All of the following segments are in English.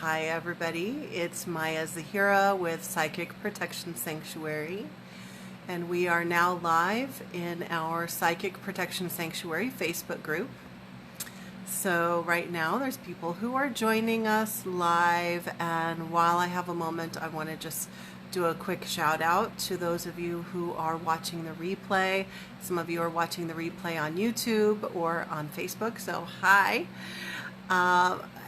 Hi everybody, it's Maya Zahira with Psychic Protection Sanctuary, and we are now live in our Psychic Protection Sanctuary Facebook group. So right now there's people who are joining us live, and while I have a moment, I want to just do a quick shout out to those of you who are watching the replay. Some of you are watching the replay on YouTube or on Facebook, so hi.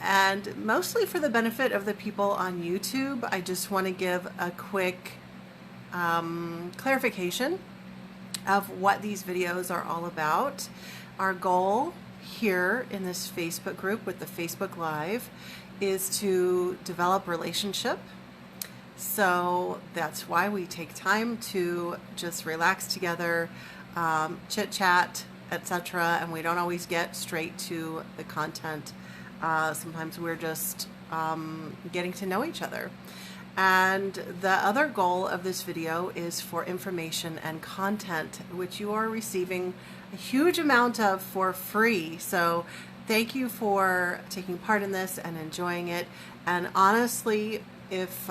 And mostly for the benefit of the people on YouTube, I just want to give a quick clarification of what these videos are all about. Our goal here in this Facebook group with the Facebook Live is to develop relationship. So that's why we take time to just relax together, chit chat, etc. And we don't always get straight to the content. Sometimes we're just getting to know each other. And the other goal of this video is for information and content, which you are receiving a huge amount of for free. So thank you for taking part in this and enjoying it. And honestly, if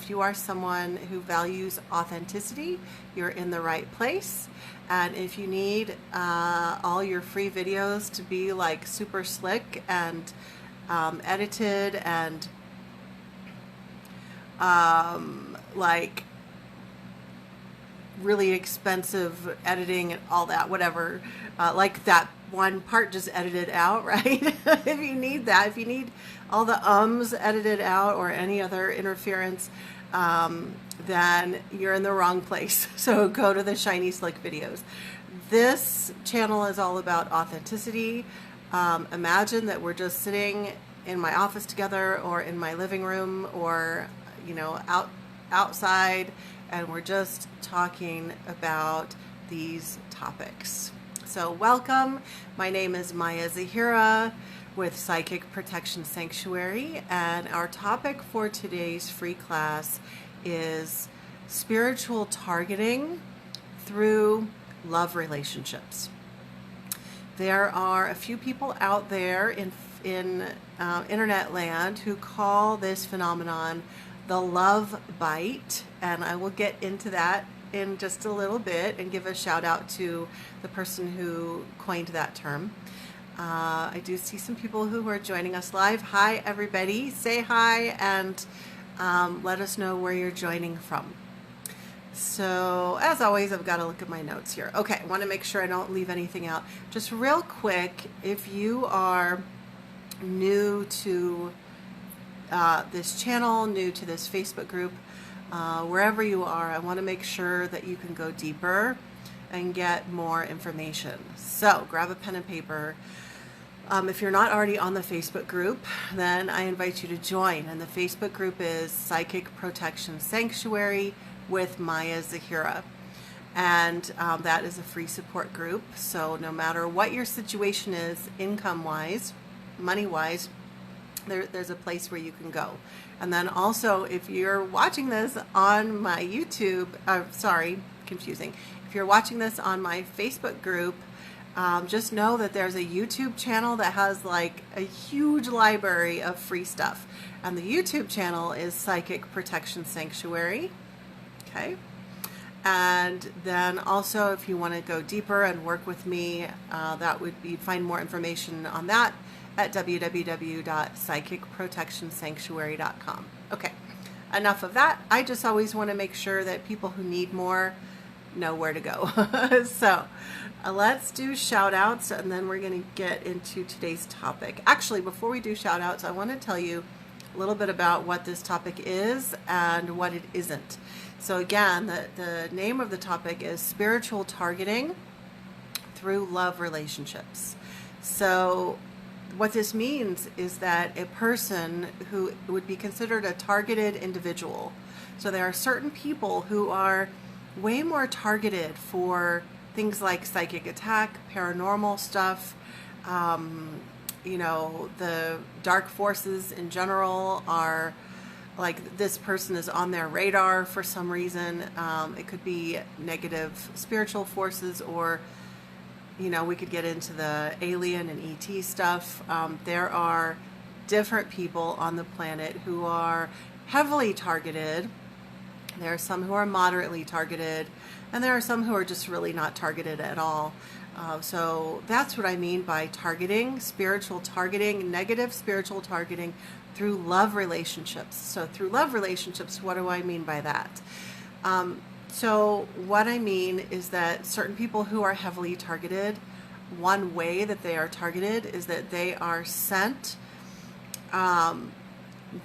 you are someone who values authenticity, you're in the right place. And if you need all your free videos to be like super slick and edited and like really expensive editing and all that, whatever, like that one part just edited out, right? If you need that, if you need all the ums edited out or any other interference, then you're in the wrong place. So go to the Shiny Slick videos. This channel is all about authenticity. Imagine that we're just sitting in my office together or in my living room or, you know, outside, and we're just talking about these topics. So welcome. My name is Maya Zahira with Psychic Protection Sanctuary, and our topic for today's free class is spiritual targeting through love relationships. There are a few people out there in internet land who call this phenomenon the love bite, and I will get into that in just a little bit and give a shout out to the person who coined that term. I do see some people who are joining us live. Hi everybody, say hi and let us know where you're joining from. So as always, I've got to look at my notes here. Okay, I want to make sure I don't leave anything out. Just real quick, if you are new to this channel, new to this Facebook group, wherever you are, I want to make sure that you can go deeper and get more information. So grab a pen and paper. If you're not already on the Facebook group, then I invite you to join. And the Facebook group is Psychic Protection Sanctuary with Maya Zahira. And that is a free support group. So no matter what your situation is, income-wise, money-wise, there's a place where you can go. And then also, if you're watching this on my YouTube, sorry, confusing. If you're watching this on my Facebook group, just know that there's a YouTube channel that has like a huge library of free stuff. And the YouTube channel is Psychic Protection Sanctuary. Okay. And then also, if you want to go deeper and work with me, that would be, find more information on that at www.psychicprotectionsanctuary.com. Okay, enough of that. I just always want to make sure that people who need more know where to go. So let's do shout outs, and then we're going to get into today's topic. Actually, before we do shout outs, I want to tell you a little bit about what this topic is and what it isn't. So again, the name of the topic is spiritual targeting through love relationships. So what this means is that a person who would be considered a targeted individual. So there are certain people who are way more targeted for things like psychic attack, paranormal stuff, you know, the dark forces in general are like, this person is on their radar for some reason. It could be negative spiritual forces, or you know, we could get into the alien and ET stuff. There are different people on the planet who are heavily targeted. There are some who are moderately targeted, and there are some who are just really not targeted at all. So that's what I mean by targeting, spiritual targeting, negative spiritual targeting through love relationships. So through love relationships, what do I mean by that? So what I mean is that certain people who are heavily targeted, one way that they are targeted is that they are sent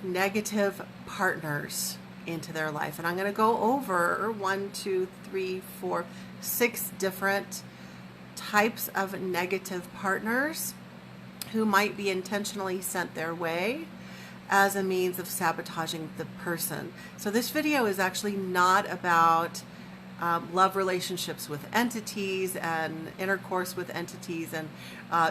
negative partners into their life. And I'm going to go over 6 different types of negative partners who might be intentionally sent their way as a means of sabotaging the person. So this video is actually not about love relationships with entities and intercourse with entities, and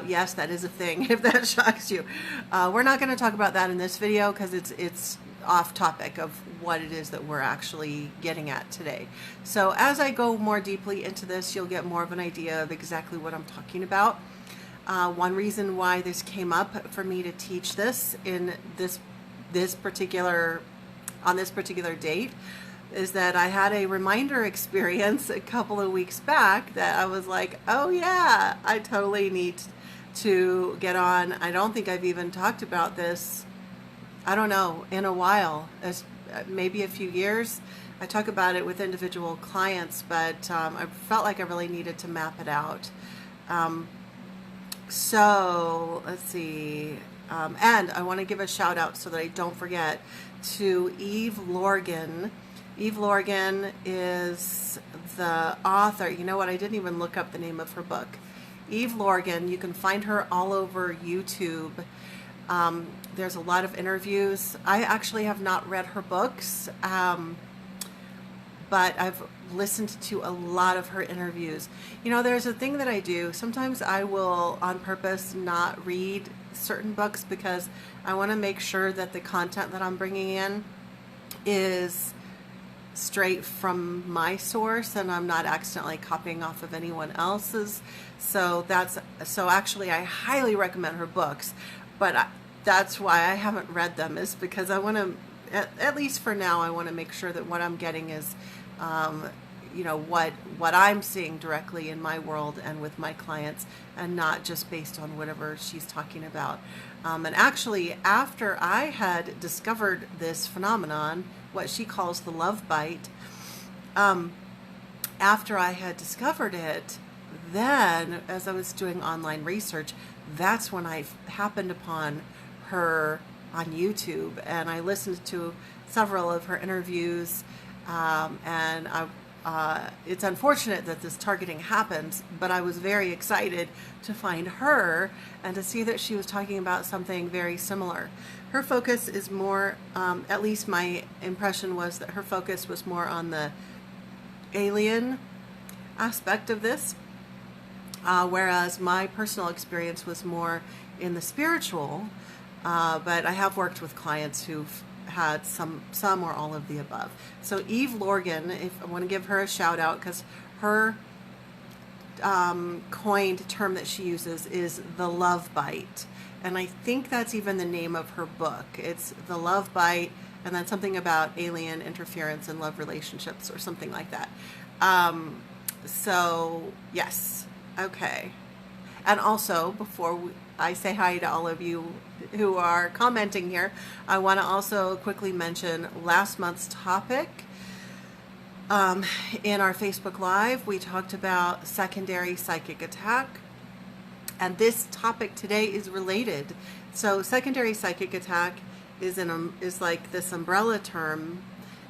yes, that is a thing if that shocks you. We're not going to talk about that in this video because it's off topic of what it is that we're actually getting at today. So as I go more deeply into this, you'll get more of an idea of exactly what I'm talking about. One reason why this came up for me to teach this in this particular date is that I had a reminder experience a couple of weeks back that I was like, oh yeah, I totally need to get on. I don't think I've even talked about this, I don't know, in a while, as maybe a few years. I talk about it with individual clients, but I felt like I really needed to map it out. So let's see. And I want to give a shout out so that I don't forget to Eve Lorgan. Eve Lorgan is the author. You know what? I didn't even look up the name of her book. Eve Lorgan, you can find her all over YouTube. There's a lot of interviews. I actually have not read her books, but I've listened to a lot of her interviews. You know, there's a thing that I do. Sometimes I will, on purpose, not read certain books because I want to make sure that the content that I'm bringing in is straight from my source and I'm not accidentally copying off of anyone else's. So actually I highly recommend her books, but that's why I haven't read them, is because I want to, at least for now, I want to make sure that what I'm getting is you know, what I'm seeing directly in my world and with my clients, and not just based on whatever she's talking about. And actually, after I had discovered this phenomenon, what she calls the love bite, after I had discovered it, then as I was doing online research, that's when I happened upon her on YouTube, and I listened to several of her interviews, and it's unfortunate that this targeting happens, but I was very excited to find her and to see that she was talking about something very similar. Her focus is more, at least my impression was that her focus was more on the alien aspect of this, whereas my personal experience was more in the spiritual, but I have worked with clients who've had some or all of the above. So Eve Lorgan, if I want to give her a shout out, because her coined term that she uses is the love bite, and I think that's even the name of her book. It's the love bite, and then something about alien interference in love relationships or something like that. So yes, okay. And also, before I say hi to all of you who are commenting here, I want to also quickly mention last month's topic. In our Facebook Live, we talked about secondary psychic attack, and this topic today is related. So secondary psychic attack is like this umbrella term,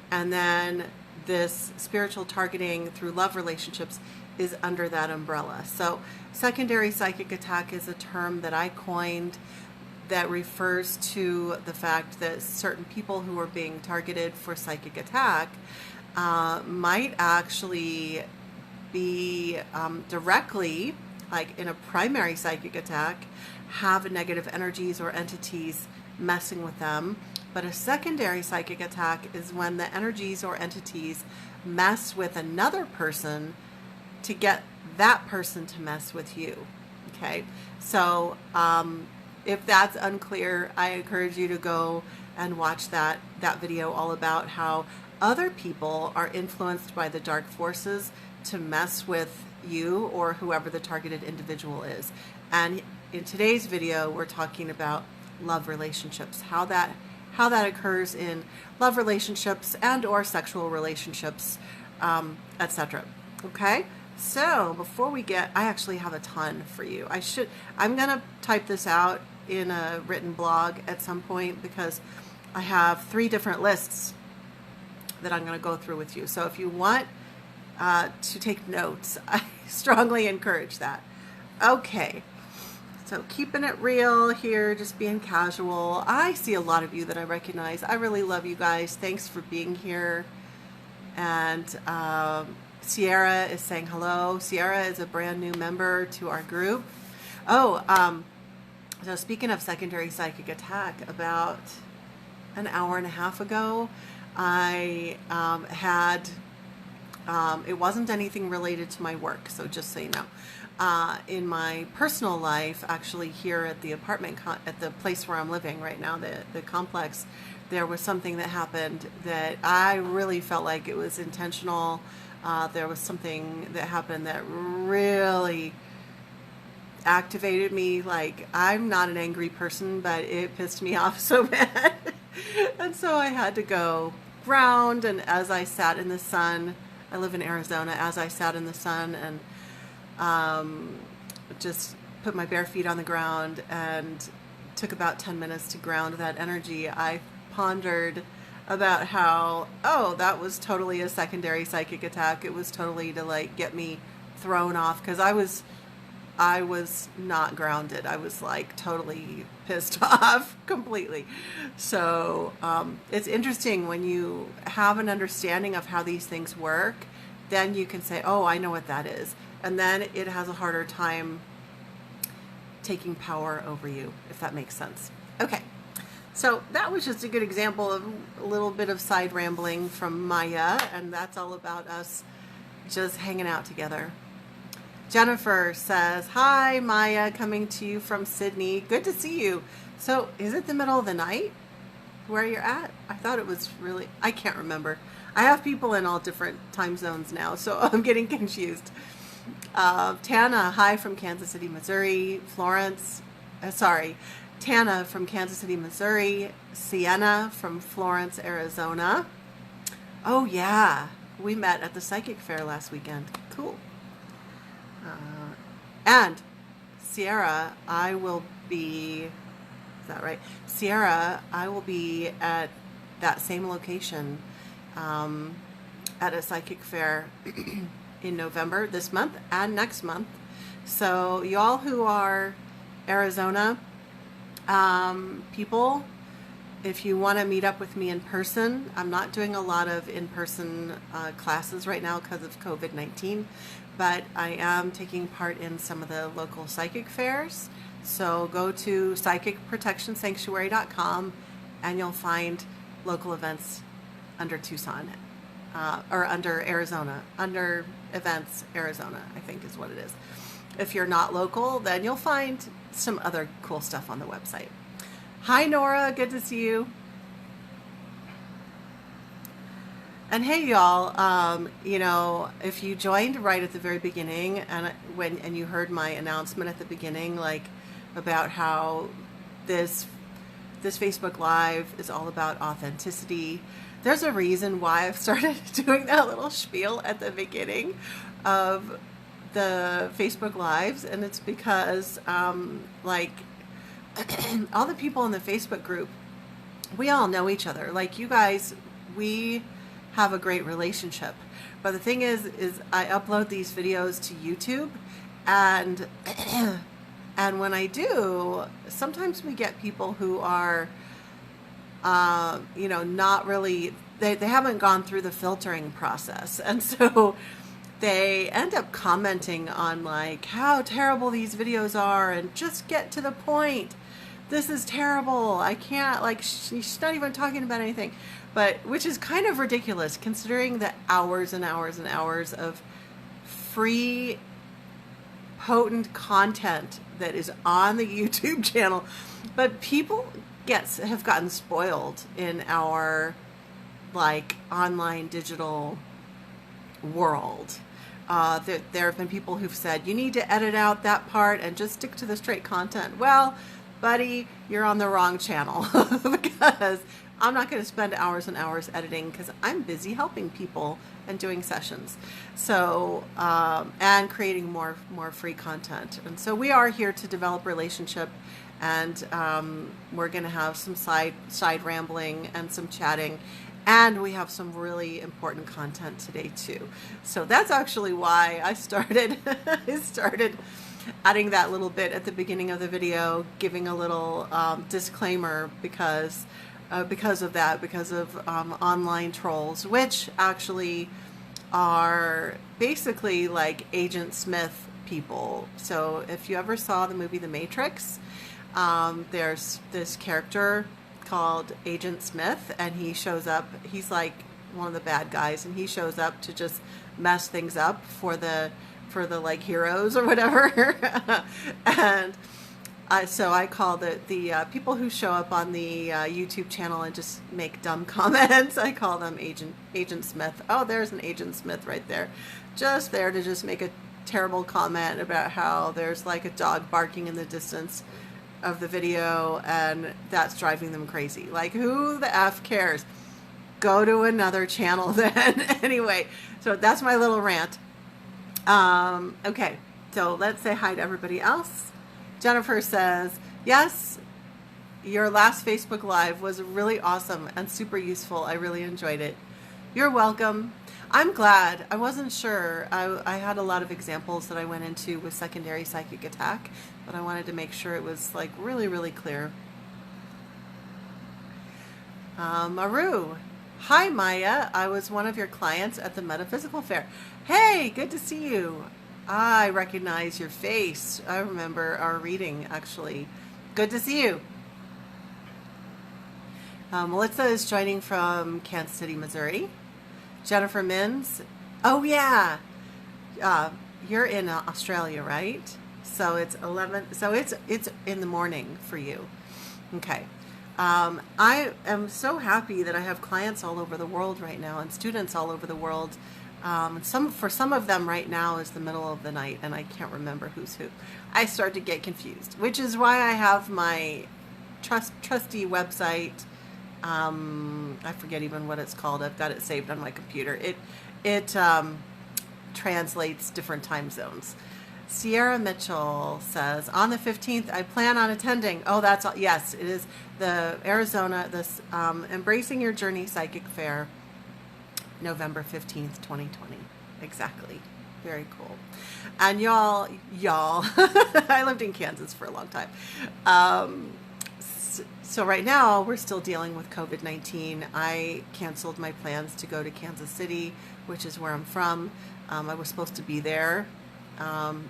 and then this spiritual targeting through love relationships is under that umbrella. So secondary psychic attack is a term that I coined that refers to the fact that certain people who are being targeted for psychic attack might actually be directly, like in a primary psychic attack, have negative energies or entities messing with them. But a secondary psychic attack is when the energies or entities mess with another person to get that person to mess with you. Okay, so if that's unclear, I encourage you to go and watch that video all about how other people are influenced by the dark forces to mess with you or whoever the targeted individual is. And in today's video, we're talking about love relationships, how that occurs in love relationships and or sexual relationships, etc. Okay, so before we I actually have a ton for you. I'm gonna type this out in a written blog at some point because I have 3 different lists that I'm going to go through with you. So if you want to take notes, I strongly encourage that. Okay, so keeping it real here, just being casual. I see a lot of you that I recognize. I really love you guys. Thanks for being here. And Sierra is saying hello. Sierra is a brand new member to our group. Oh, so speaking of secondary psychic attack, about an hour and a half ago, I had, it wasn't anything related to my work, so just so you know. In my personal life, actually here at the apartment, at the place where I'm living right now, the complex, there was something that happened that I really felt like it was intentional. There was something that happened that really activated me. Like, I'm not an angry person, but it pissed me off so bad. And so I had to go ground, and as I sat in the sun, I live in Arizona, as I sat in the sun and just put my bare feet on the ground and took about 10 minutes to ground that energy, I pondered about how, oh, that was totally a secondary psychic attack. It was totally to like get me thrown off, because I was not grounded. I was like totally pissed off completely. So it's interesting when you have an understanding of how these things work, then you can say, oh, I know what that is. And then it has a harder time taking power over you, if that makes sense. Okay. So that was just a good example of a little bit of side rambling from Maya, and that's all about us just hanging out together. Jennifer says, hi, Maya, coming to you from Sydney. Good to see you. So is it the middle of the night where you're at? I thought it was really, I can't remember. I have people in all different time zones now, so I'm getting confused. Tana, hi from Kansas City, Missouri. Tana from Kansas City, Missouri. Sienna from Florence, Arizona. Oh yeah, we met at the Psychic Fair last weekend. Cool. And Sierra, I will be, is that right? Sierra, I will be at that same location at a psychic fair in November, this month and next month. So y'all who are Arizona people, if you want to meet up with me in person, I'm not doing a lot of in-person classes right now because of COVID-19, but I am taking part in some of the local psychic fairs. So go to psychicprotectionsanctuary.com and you'll find local events under Tucson, or under Arizona, under events Arizona, I think is what it is. If you're not local, then you'll find some other cool stuff on the website. Hi, Nora. Good to see you. And hey, y'all, you know, if you joined right at the very beginning and you heard my announcement at the beginning, like about how this Facebook Live is all about authenticity, there's a reason why I've started doing that little spiel at the beginning of the Facebook Lives, and it's because like all the people in the Facebook group, we all know each other. Like you guys, we have a great relationship. But the thing is I upload these videos to YouTube, and and when I do, sometimes we get people who are you know, not really, they haven't gone through the filtering process, and so they end up commenting on like how terrible these videos are and just get to the point. This is terrible. I can't, like, she's not even talking about anything. But which is kind of ridiculous considering the hours and hours and hours of free potent content that is on the YouTube channel. But people have gotten spoiled in our like online digital world. There have been people who've said, you need to edit out that part and just stick to the straight content. Well, buddy, you're on the wrong channel because I'm not going to spend hours and hours editing because I'm busy helping people and doing sessions. So, and creating more free content. And so we are here to develop relationship, and we're going to have some side rambling and some chatting. And we have some really important content today too. So that's actually why I started adding that little bit at the beginning of the video, giving a little disclaimer because of online trolls, which actually are basically like Agent Smith people. So if you ever saw the movie The Matrix, there's this character called Agent Smith, and he shows up. He's like one of the bad guys, and he shows up to just mess things up for the like heroes or whatever. And so I call the people who show up on the YouTube channel and just make dumb comments, I call them Agent Smith. Oh, there's an Agent Smith right there, just there to just make a terrible comment about how there's like a dog barking in the distance of the video, and that's driving them crazy. Like, who the F cares? Go to another channel then. Anyway, so that's my little rant. Okay, so let's say hi to everybody else. Jennifer says, yes, your last Facebook Live was really awesome and super useful. I really enjoyed it. You're welcome. I'm glad. I wasn't sure. I had a lot of examples that I went into with secondary psychic attack, but I wanted to make sure it was like really, really clear. Maru. Hi, Maya. I was one of your clients at the Metaphysical Fair. Hey, good to see you. I recognize your face. I remember our reading, actually. Good to see you. Melissa is joining from Kansas City, Missouri. Jennifer Mins. Oh, yeah. You're in Australia, right? So it's 11. So it's in the morning for you. Okay. I am so happy that I have clients all over the world right now and students all over the world. For some of them right now is the middle of the night and I can't remember who's who. I start to get confused, which is why I have my trusty website. I forget even what it's called. I've got it saved on my computer. It translates different time zones. Sierra Mitchell says, on the 15th, I plan on attending. Oh, that's all. Yes, it is the Arizona, this Embracing Your Journey Psychic Fair, November 15th, 2020. Exactly. Very cool. And y'all, I lived in Kansas for a long time. So right now we're still dealing with COVID-19. I canceled my plans to go to Kansas City, which is where I'm from. I was supposed to be there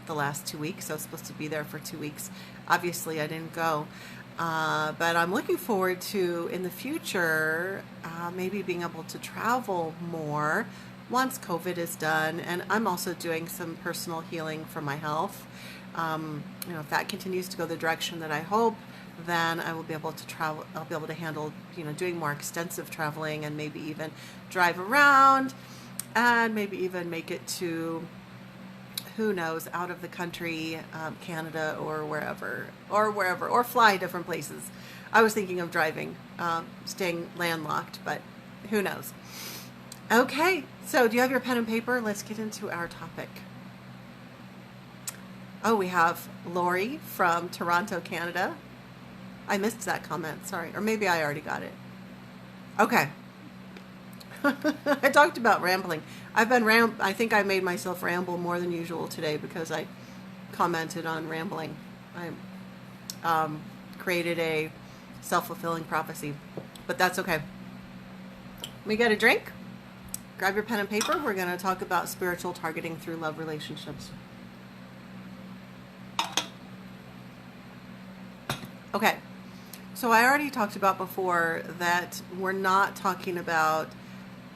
the last 2 weeks. I was supposed to be there for 2 weeks. Obviously I didn't go. But I'm looking forward to, in the future, maybe being able to travel more once COVID is done. And I'm also doing some personal healing for my health. If that continues to go the direction that I hope, then I will be able to travel. I'll be able to handle, doing more extensive traveling and maybe even drive around and maybe even make it to, who knows, out of the country, Canada or wherever, or fly different places. I was thinking of driving, staying landlocked, but who knows. Okay, so do you have your pen and paper? Let's get into our topic. Oh, we have Lori from Toronto, Canada. I missed that comment, sorry. Or maybe I already got it. Okay. I talked about rambling. I think I made myself ramble more than usual today because I commented on rambling. I created a self-fulfilling prophecy, but that's okay. We got a drink? Grab your pen and paper. We're going to talk about spiritual targeting through love relationships. Okay. So I already talked about before that we're not talking about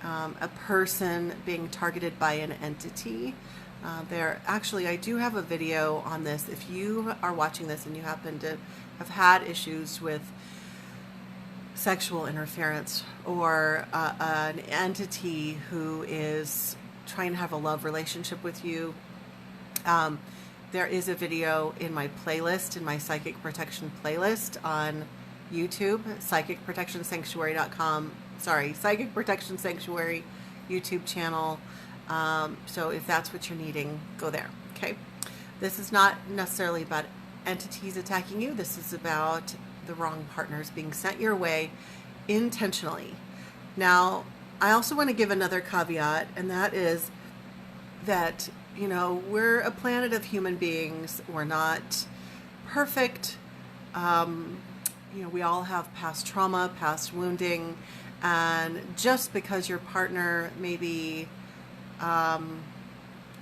a person being targeted by an entity. I do have a video on this. If you are watching this and you happen to have had issues with sexual interference, or an entity who is trying to have a love relationship with you, there is a video in my playlist, in my Psychic Protection playlist on YouTube, psychicprotectionsanctuary.com. Sorry, Psychic Protection Sanctuary YouTube channel. So if that's what you're needing, go there. Okay. This is not necessarily about entities attacking you. This is about the wrong partners being sent your way intentionally. Now, I also want to give another caveat, and that is that, you know, we're a planet of human beings. We're not perfect. You know, we all have past trauma, past wounding, and just because your partner maybe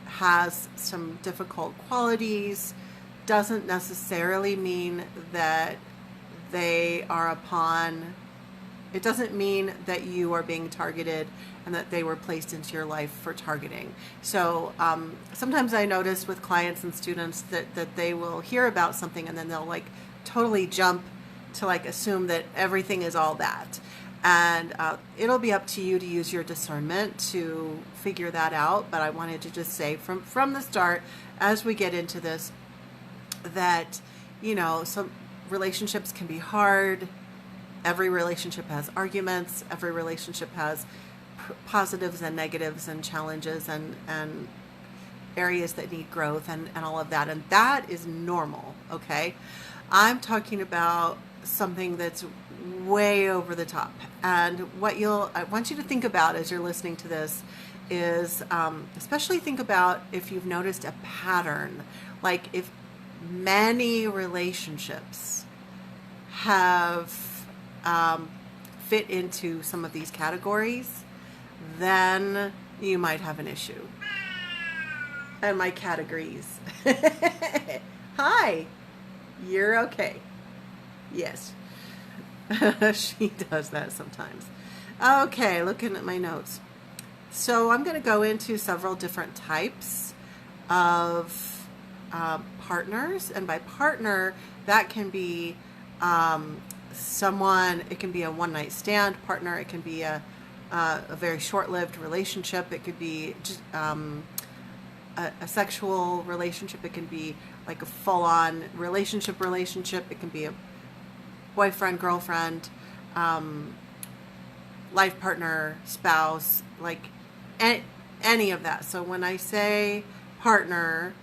has some difficult qualities doesn't necessarily mean that they are upon, it doesn't mean that you are being targeted and that they were placed into your life for targeting. So sometimes I notice with clients and students that they will hear about something and then they'll like totally jump to like assume that everything is all that. And it'll be up to you to use your discernment to figure that out. But I wanted to just say from the start, as we get into this, that, you know, some relationships can be hard. Every relationship has arguments. Every relationship has positives and negatives and challenges and areas that need growth and all of that. And that is normal, okay? I'm talking about something that's way over the top. And what I want you to think about as you're listening to this is, especially think about if you've noticed a pattern, like if many relationships have fit into some of these categories, then you might have an issue. And my cat agrees. Hi, you're okay. Yes. She does that sometimes. Okay, looking at my notes. So I'm going to go into several different types of partners. And by partner, that can be someone, it can be a one-night stand partner. It can be a very short-lived relationship. It could be just, a sexual relationship. It can be like a full-on relationship. It can be a boyfriend, girlfriend, life partner, spouse, like any of that. So when I say partner,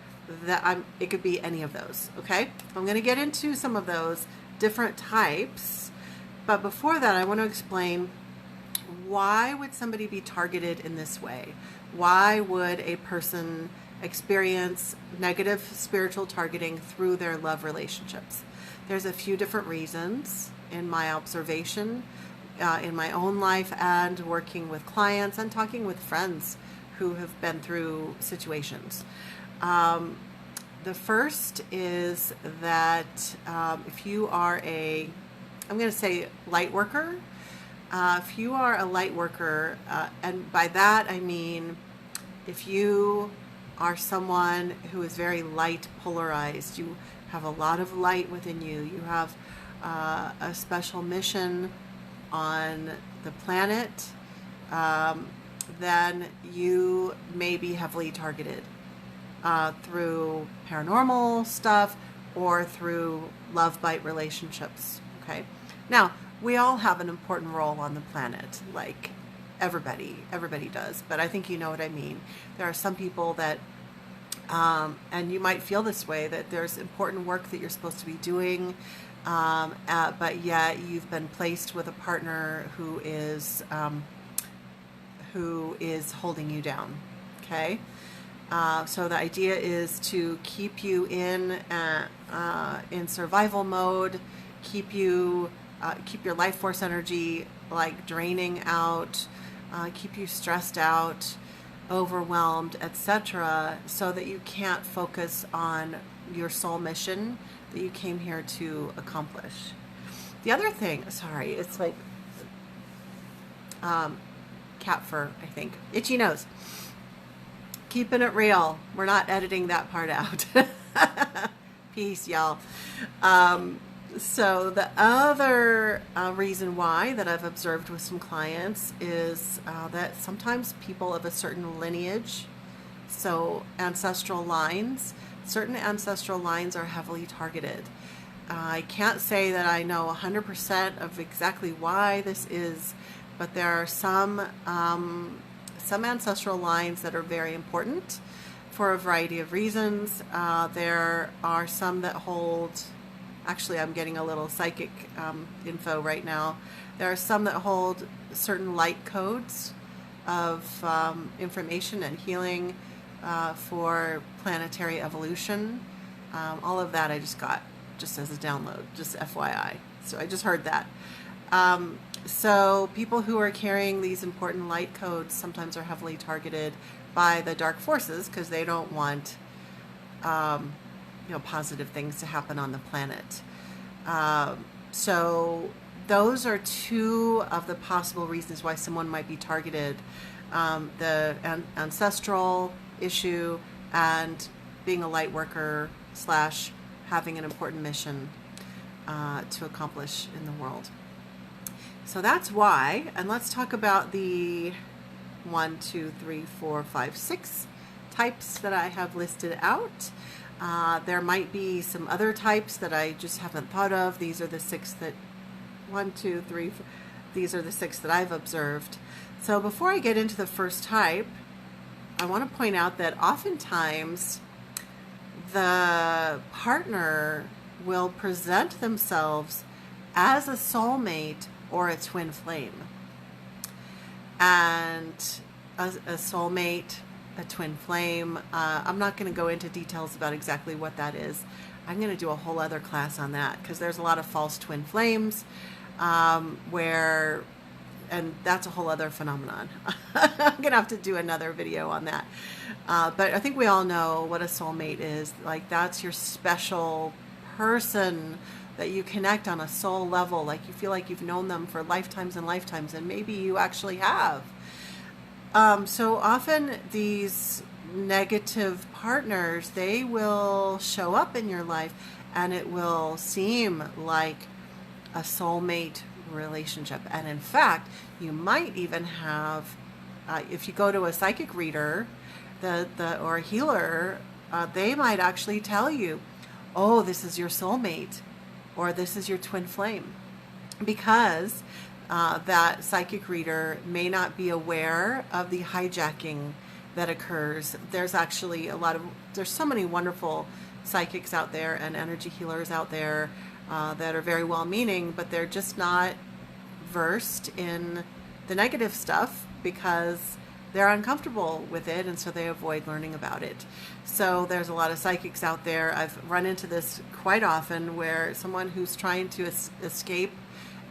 it could be any of those. Okay, I'm going to get into some of those different types, but before that, I want to explain why would somebody be targeted in this way? Why would a person experience negative spiritual targeting through their love relationships? There's a few different reasons in my observation, in my own life, and working with clients and talking with friends who have been through situations. The first is that if you are I'm going to say light worker, if you are a light worker, and by that I mean if you are someone who is very light polarized, you have a lot of light within you, you have a special mission on the planet, then you may be heavily targeted through paranormal stuff or through love bite relationships. Okay, now we all have an important role on the planet, like everybody does, but I think you know what I mean. There are some people that and you might feel this way, that there's important work that you're supposed to be doing, but yet you've been placed with a partner who is holding you down. Okay, so the idea is to keep you in survival mode, keep your life force energy like draining out, keep you stressed out, overwhelmed, etc., so that you can't focus on your soul mission that you came here to accomplish. The other thing, sorry, it's like cat fur, I think. Itchy nose. Keeping it real. We're not editing that part out. Peace, y'all. So the other reason why that I've observed with some clients is that sometimes people of a certain lineage, so ancestral lines, certain ancestral lines are heavily targeted. I can't say that I know 100% of exactly why this is, but there are some ancestral lines that are very important for a variety of reasons. There are some that hold, actually I'm getting a little psychic info right now. There are some that hold certain light codes of information and healing for planetary evolution. All of that I just got just as a download, just FYI. So I just heard that. So people who are carrying these important light codes sometimes are heavily targeted by the dark forces because they don't want positive things to happen on the planet. So those are two of the possible reasons why someone might be targeted. The ancestral issue and being a light worker / having an important mission to accomplish in the world. So that's why, and let's talk about the 1, 2, 3, 4, 5, 6 types that I have listed out. There might be some other types that I just haven't thought of. These are the 6 that, 1, 2, 3, 4, these are the 6 that I've observed. So before I get into the first type, I want to point out that oftentimes the partner will present themselves as a soulmate or a twin flame. And a soulmate, a twin flame, I'm not going to go into details about exactly what that is. I'm going to do a whole other class on that because there's a lot of false twin flames and that's a whole other phenomenon. I'm going to have to do another video on that. But I think we all know what a soulmate is. Like, that's your special person that you connect on a soul level. Like, you feel like you've known them for lifetimes and lifetimes, and maybe you actually have. So often these negative partners, they will show up in your life and it will seem like a soulmate relationship. And in fact, you might even have, if you go to a psychic reader or a healer, they might actually tell you, oh, this is your soulmate or this is your twin flame, because that psychic reader may not be aware of the hijacking that occurs. There's actually there's so many wonderful psychics out there and energy healers out there that are very well-meaning, but they're just not versed in the negative stuff because they're uncomfortable with it, and so they avoid learning about it. So there's a lot of psychics out there. I've run into this quite often where someone who's trying to escape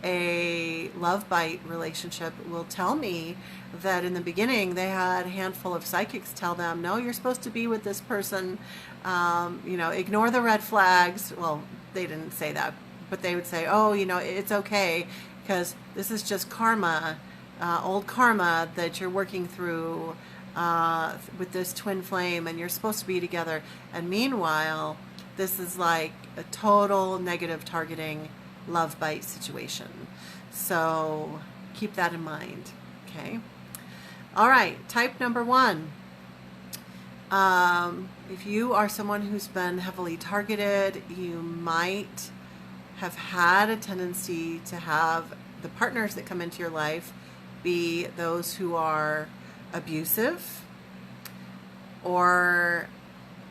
a love bite relationship will tell me that in the beginning they had a handful of psychics tell them, no, you're supposed to be with this person, ignore the red flags. Well, they didn't say that, but they would say, oh, it's okay because this is just karma, old karma that you're working through with this twin flame, and you're supposed to be together. And meanwhile, this is like a total negative targeting love bite situation. So keep that in mind. Okay. All right. Type number 1. If you are someone who's been heavily targeted, you might have had a tendency to have the partners that come into your life be those who are abusive,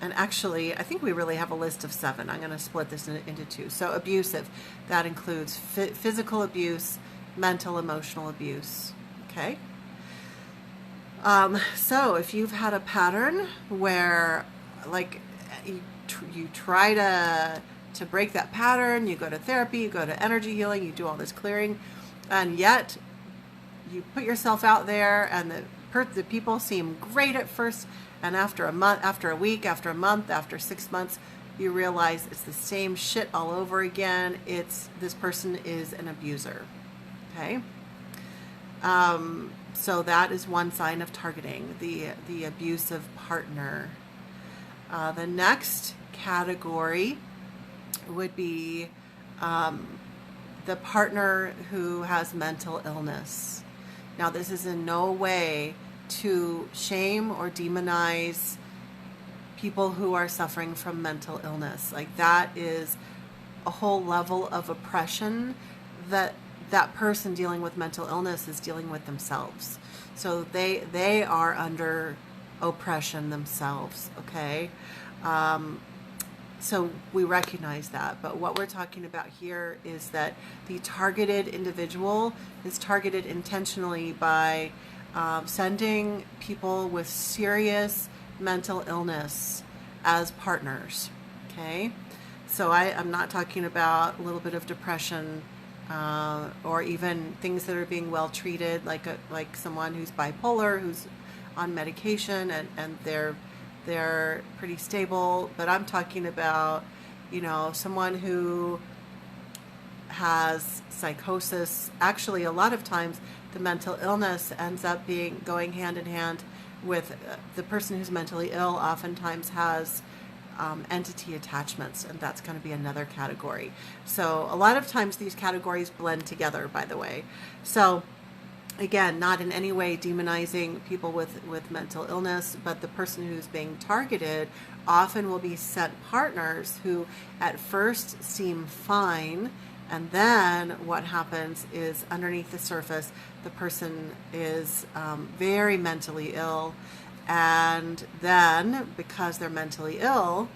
and actually, I think we really have a list of 7. I'm going to split this into 2. So abusive, that includes physical abuse, mental, emotional abuse. Okay. So if you've had a pattern where, like, you try to break that pattern, you go to therapy, you go to energy healing, you do all this clearing, and yet you put yourself out there, and the people seem great at first, and after a month, after a week, after a month, after 6 months, you realize it's the same shit all over again. This person is an abuser. Okay. So that is one sign of targeting, the abusive partner. The next category would be the partner who has mental illness. Now, this is in no way to shame or demonize people who are suffering from mental illness. Like, that is a whole level of oppression that that person dealing with mental illness is dealing with themselves. So they are under oppression themselves, okay? So we recognize that, but what we're talking about here is that the targeted individual is targeted intentionally by sending people with serious mental illness as partners, okay? So I'm not talking about a little bit of depression or even things that are being well treated, like someone who's bipolar, who's on medication and they're pretty stable. But I'm talking about, someone who has psychosis. Actually, a lot of times the mental illness ends up going hand in hand with the person who's mentally ill. Oftentimes has entity attachments, and that's going to be another category. So a lot of times these categories blend together, by the way. So again, not in any way demonizing people with mental illness, but the person who's being targeted often will be sent partners who at first seem fine, and then what happens is underneath the surface, the person is very mentally ill, and then because they're mentally ill,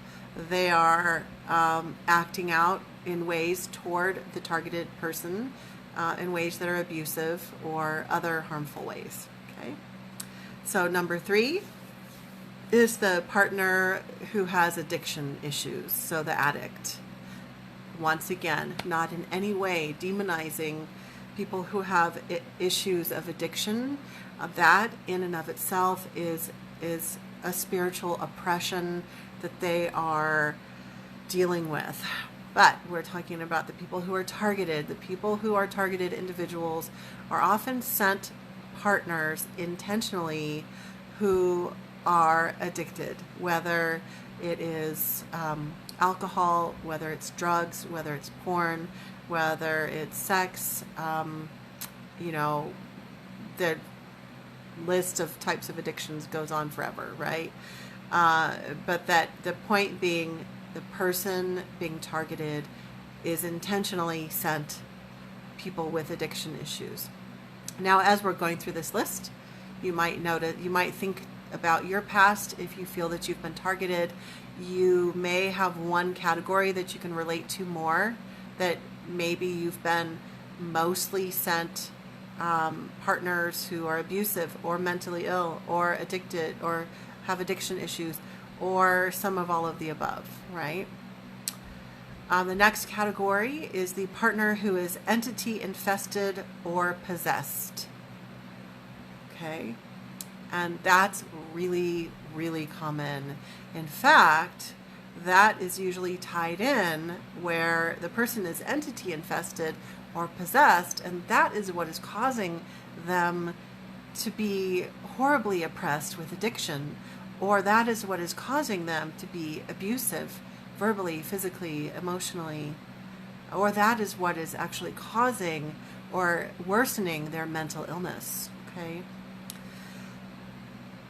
they are acting out in ways toward the targeted person in ways that are abusive or other harmful ways. Okay. So number 3 is the partner who has addiction issues. So the addict. Once again, not in any way demonizing people who have issues of addiction. That in and of itself is a spiritual oppression that they are dealing with. But we're talking about the people who are targeted. The people who are targeted individuals are often sent partners intentionally who are addicted, whether it is alcohol, whether it's drugs, whether it's porn, whether it's sex. The list of types of addictions goes on forever, right? But that the point being, the person being targeted is intentionally sent people with addiction issues. Now, as we're going through this list, you might think about your past. If you feel that you've been targeted, you may have one category that you can relate to more, that maybe you've been mostly sent partners who are abusive or mentally ill or addicted or have addiction issues, or some of all of the above, right? The next category is the partner who is entity infested or possessed. Okay? And that's really, really common. In fact, that is usually tied in where the person is entity infested or possessed, and that is what is causing them to be horribly oppressed with addiction, or that is what is causing them to be abusive, verbally, physically, emotionally, or that is what is actually causing or worsening their mental illness, okay?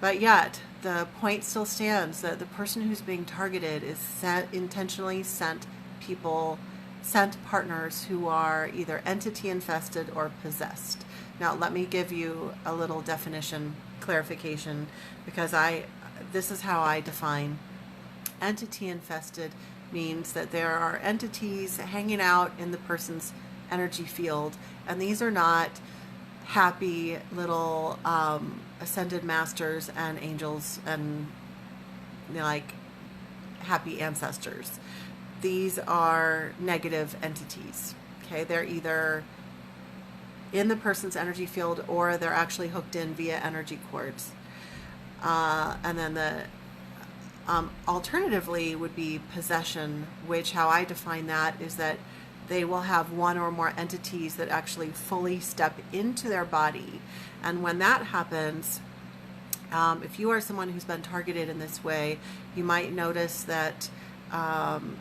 But yet, the point still stands that the person who's being targeted is intentionally sent partners who are either entity infested or possessed. Now, let me give you a little definition, clarification, because this is how I define. Entity infested means that there are entities hanging out in the person's energy field, and these are not happy little ascended masters and angels and happy ancestors. These are negative entities. Okay, they're either in the person's energy field or they're actually hooked in via energy cords. And then the alternatively would be possession, which how I define that is that they will have one or more entities that actually fully step into their body. And when that happens, if you are someone who's been targeted in this way, you might notice that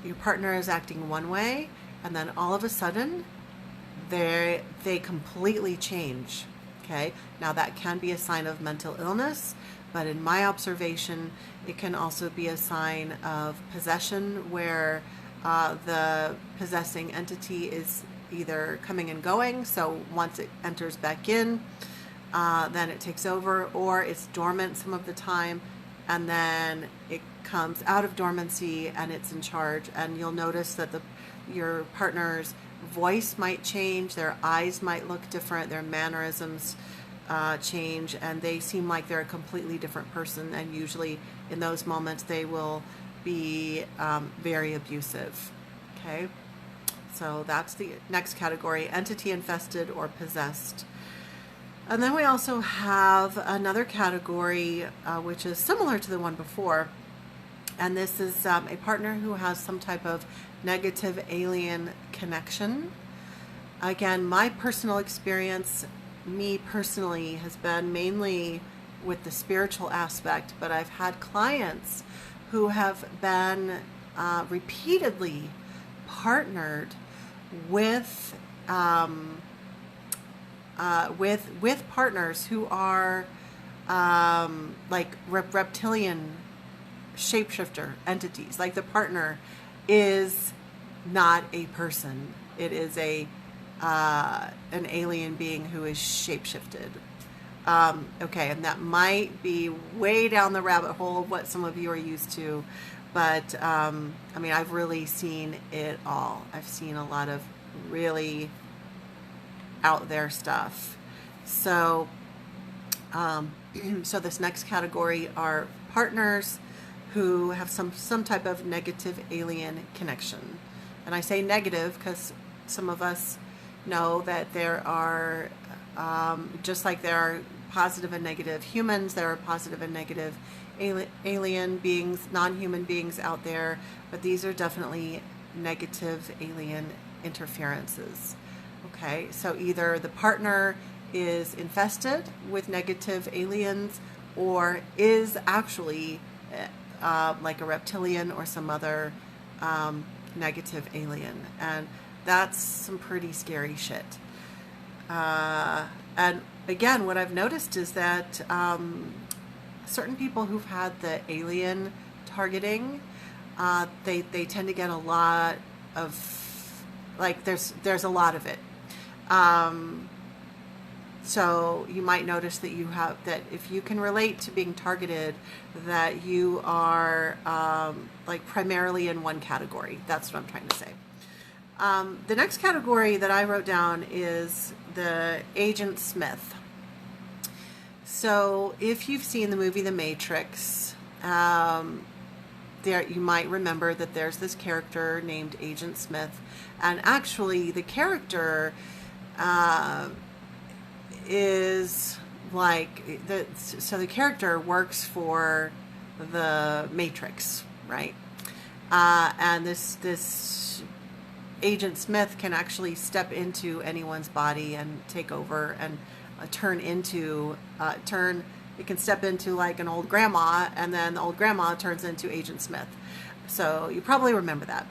your partner is acting one way and then all of a sudden they completely change. Okay, now that can be a sign of mental illness, but in my observation, it can also be a sign of possession, where the possessing entity is either coming and going, so once it enters back in, then it takes over, or it's dormant some of the time, and then it comes out of dormancy and it's in charge. And you'll notice that your partner's voice might change, their eyes might look different, their mannerisms change, and they seem like they're a completely different person. And usually in those moments they will be very abusive. Okay, so that's the next category, entity infested or possessed. And then we also have another category which is similar to the one before, and this is a partner who has some type of negative alien connection. Again, my personal experience, me personally, has been mainly with the spiritual aspect, but I've had clients who have been repeatedly partnered with partners who are like reptilian shapeshifter entities. Like the partner is not a person; it is an alien being who is shapeshifted. Okay, and that might be way down the rabbit hole of what some of you are used to, but I mean, I've really seen it all. I've seen a lot of really out there stuff. So so this next category are partners who have some type of negative alien connection. And I say negative because some of us know that there are, just like there are positive and negative humans, there are positive and negative alien beings, non-human beings out there, but these are definitely negative alien interferences. Okay, so either the partner is infested with negative aliens or is actually like a reptilian or some other negative alien, and that's some pretty scary shit. And again, what I've noticed is that certain people who've had the alien targeting, they tend to get a lot of, like, there's a lot of it. So you might notice that that if you can relate to being targeted, that you are like primarily in one category. That's what I'm trying to say. The next category that I wrote down is the Agent Smith. So if you've seen the movie The Matrix, there you might remember that there's this character named Agent Smith, and actually the character is like so the character works for the Matrix, right? And this Agent Smith can actually step into anyone's body and take over and it can step into like an old grandma, and then the old grandma turns into Agent Smith. So you probably remember that.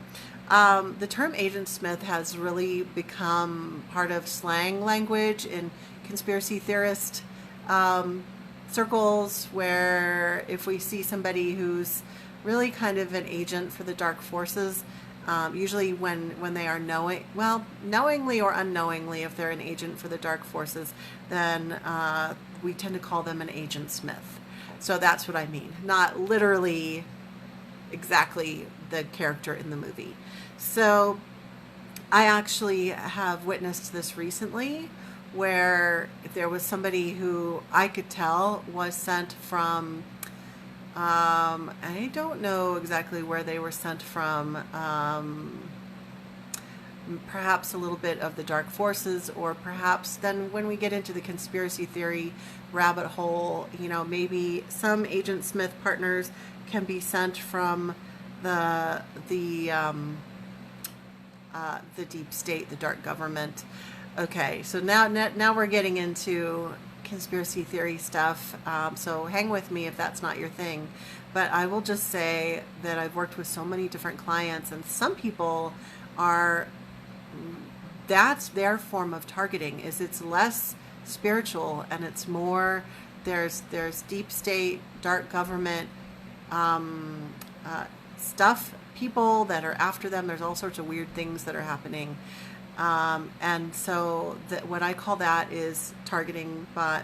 The term Agent Smith has really become part of slang language in conspiracy theorist circles, where if we see somebody who's really kind of an agent for the dark forces, usually when they are knowingly or unknowingly, if they're an agent for the dark forces, then we tend to call them an Agent Smith. So that's what I mean. Not literally exactly the character in the movie. So I actually have witnessed this recently, where there was somebody who I could tell was sent from, I don't know exactly where they were sent from, perhaps a little bit of the dark forces, or perhaps then when we get into the conspiracy theory rabbit hole, maybe some Agent Smith partners can be sent from the deep state, the dark government. Okay, so now we're getting into conspiracy theory stuff, so hang with me if that's not your thing. But I will just say that I've worked with so many different clients, and some people are that's their form of targeting. Is it's less spiritual and it's more, there's deep state, dark government stuff, people that are after them. There's all sorts of weird things that are happening. And so what I call that is targeting by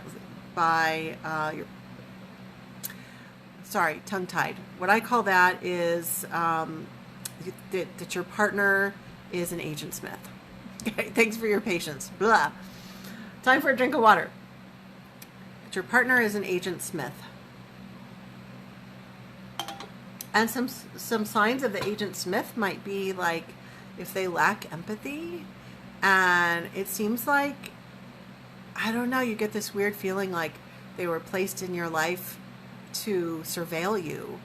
tongue-tied. What I call that is that your partner is an agent smith. Okay, thanks for your patience. Blah. Time for a drink of water. That your partner is an agent smith. And some signs of the agent smith might be like if they lack empathy, and it seems like, I don't know, you get this weird feeling like they were placed in your life to surveil you,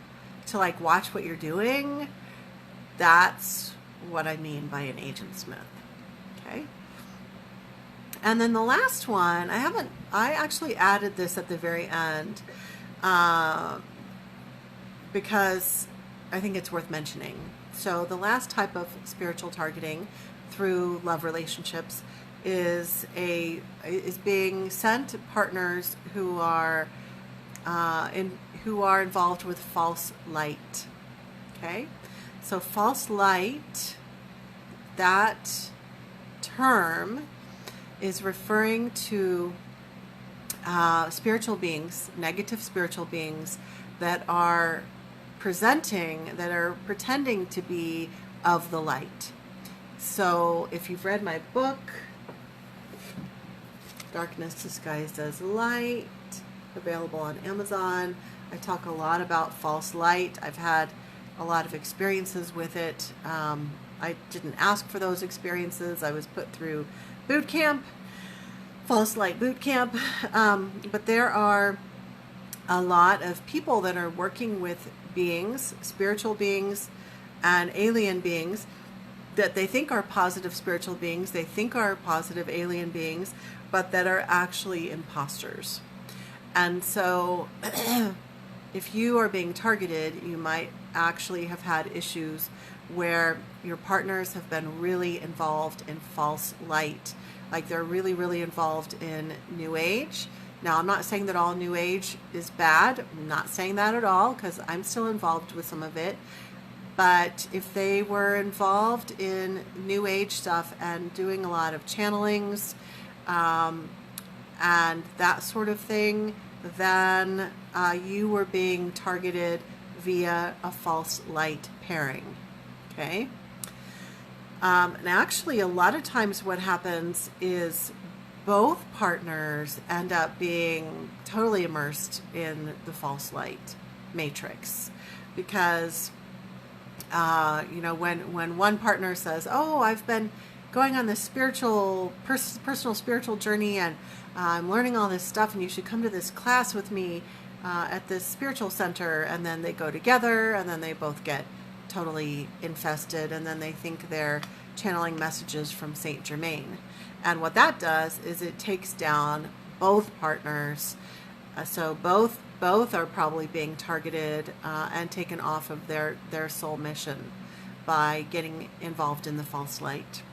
to like watch what you're doing. That's what I mean by an agent smith. Okay. And then the last one, I actually added this at the very end because I think it's worth mentioning. So the last type of spiritual targeting through love relationships is being sent partners who are involved with false light. Okay, so false light, that term is referring to spiritual beings, negative spiritual beings that are pretending to be of the light. So if you've read my book, Darkness Disguised as Light, available on Amazon, I talk a lot about false light. I've had a lot of experiences with it. I didn't ask for those experiences. I was put through boot camp, false light boot camp. But there are a lot of people that are working with beings, spiritual beings and alien beings that they think are positive spiritual beings, they think are positive alien beings, but that are actually imposters. And so if you are being targeted, you might actually have had issues where your partners have been really involved in false light. Like they're really, really involved in New Age. Now, I'm not saying that all New Age is bad. I'm not saying that at all, because I'm still involved with some of it. But if they were involved in New Age stuff and doing a lot of channelings and that sort of thing, then you were being targeted via a false light pairing. Okay? And actually, a lot of times what happens is both partners end up being totally immersed in the false light matrix, because when one partner says, "Oh, I've been going on this personal spiritual journey, and I'm learning all this stuff, and you should come to this class with me at this spiritual center," and then they go together, and then they both get totally infested, and then they think they're channeling messages from Saint Germain. And what that does is it takes down both partners. So both are probably being targeted and taken off of their soul mission by getting involved in the false light.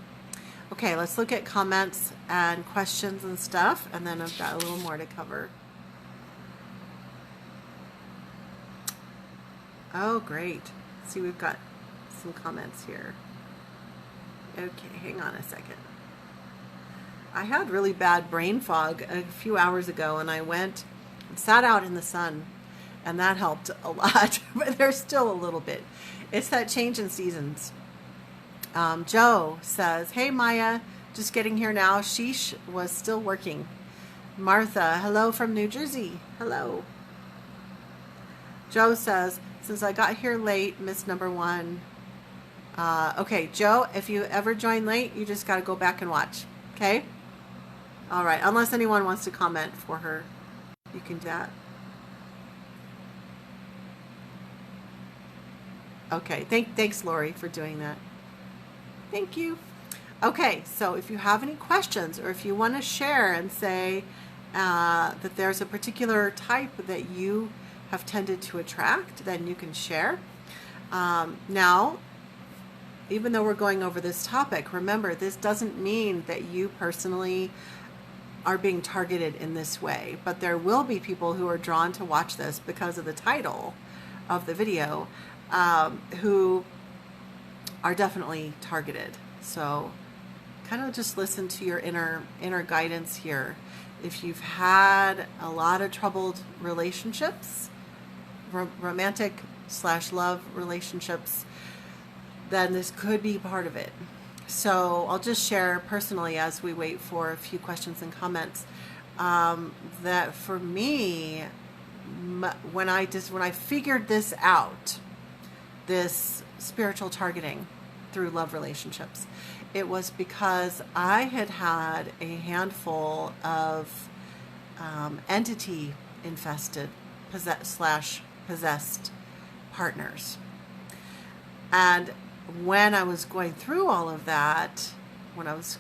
Okay, let's look at comments and questions and stuff, and then I've got a little more to cover. Oh, great. See, we've got some comments here. Okay, hang on a second. I had really bad brain fog a few hours ago, and I went and sat out in the sun, and that helped a lot, but there's still a little bit. It's that change in seasons. Joe says, "Hey Maya, just getting here now. Sheesh was still working." Martha, hello from New Jersey. Hello. Joe says, "Since I got here late, missed number one." Okay, Joe, if you ever join late, you just got to go back and watch. Okay? All right. Unless anyone wants to comment for her, you can do that. Okay. Thanks, Lori, for doing that. Thank you. Okay. So if you have any questions, or if you want to share and say that there's a particular type that you have tended to attract, then you can share. Now, even though we're going over this topic, remember, this doesn't mean that you personally are being targeted in this way, but there will be people who are drawn to watch this because of the title of the video, who are definitely targeted. So kind of just listen to your inner guidance here. If you've had a lot of troubled relationships, romantic / love relationships, then this could be part of it. So I'll just share personally, as we wait for a few questions and comments, that for me, when I figured this out, this spiritual targeting through love relationships, it was because I had had a handful of entity infested possessed partners. And when I was going through all of that, when I was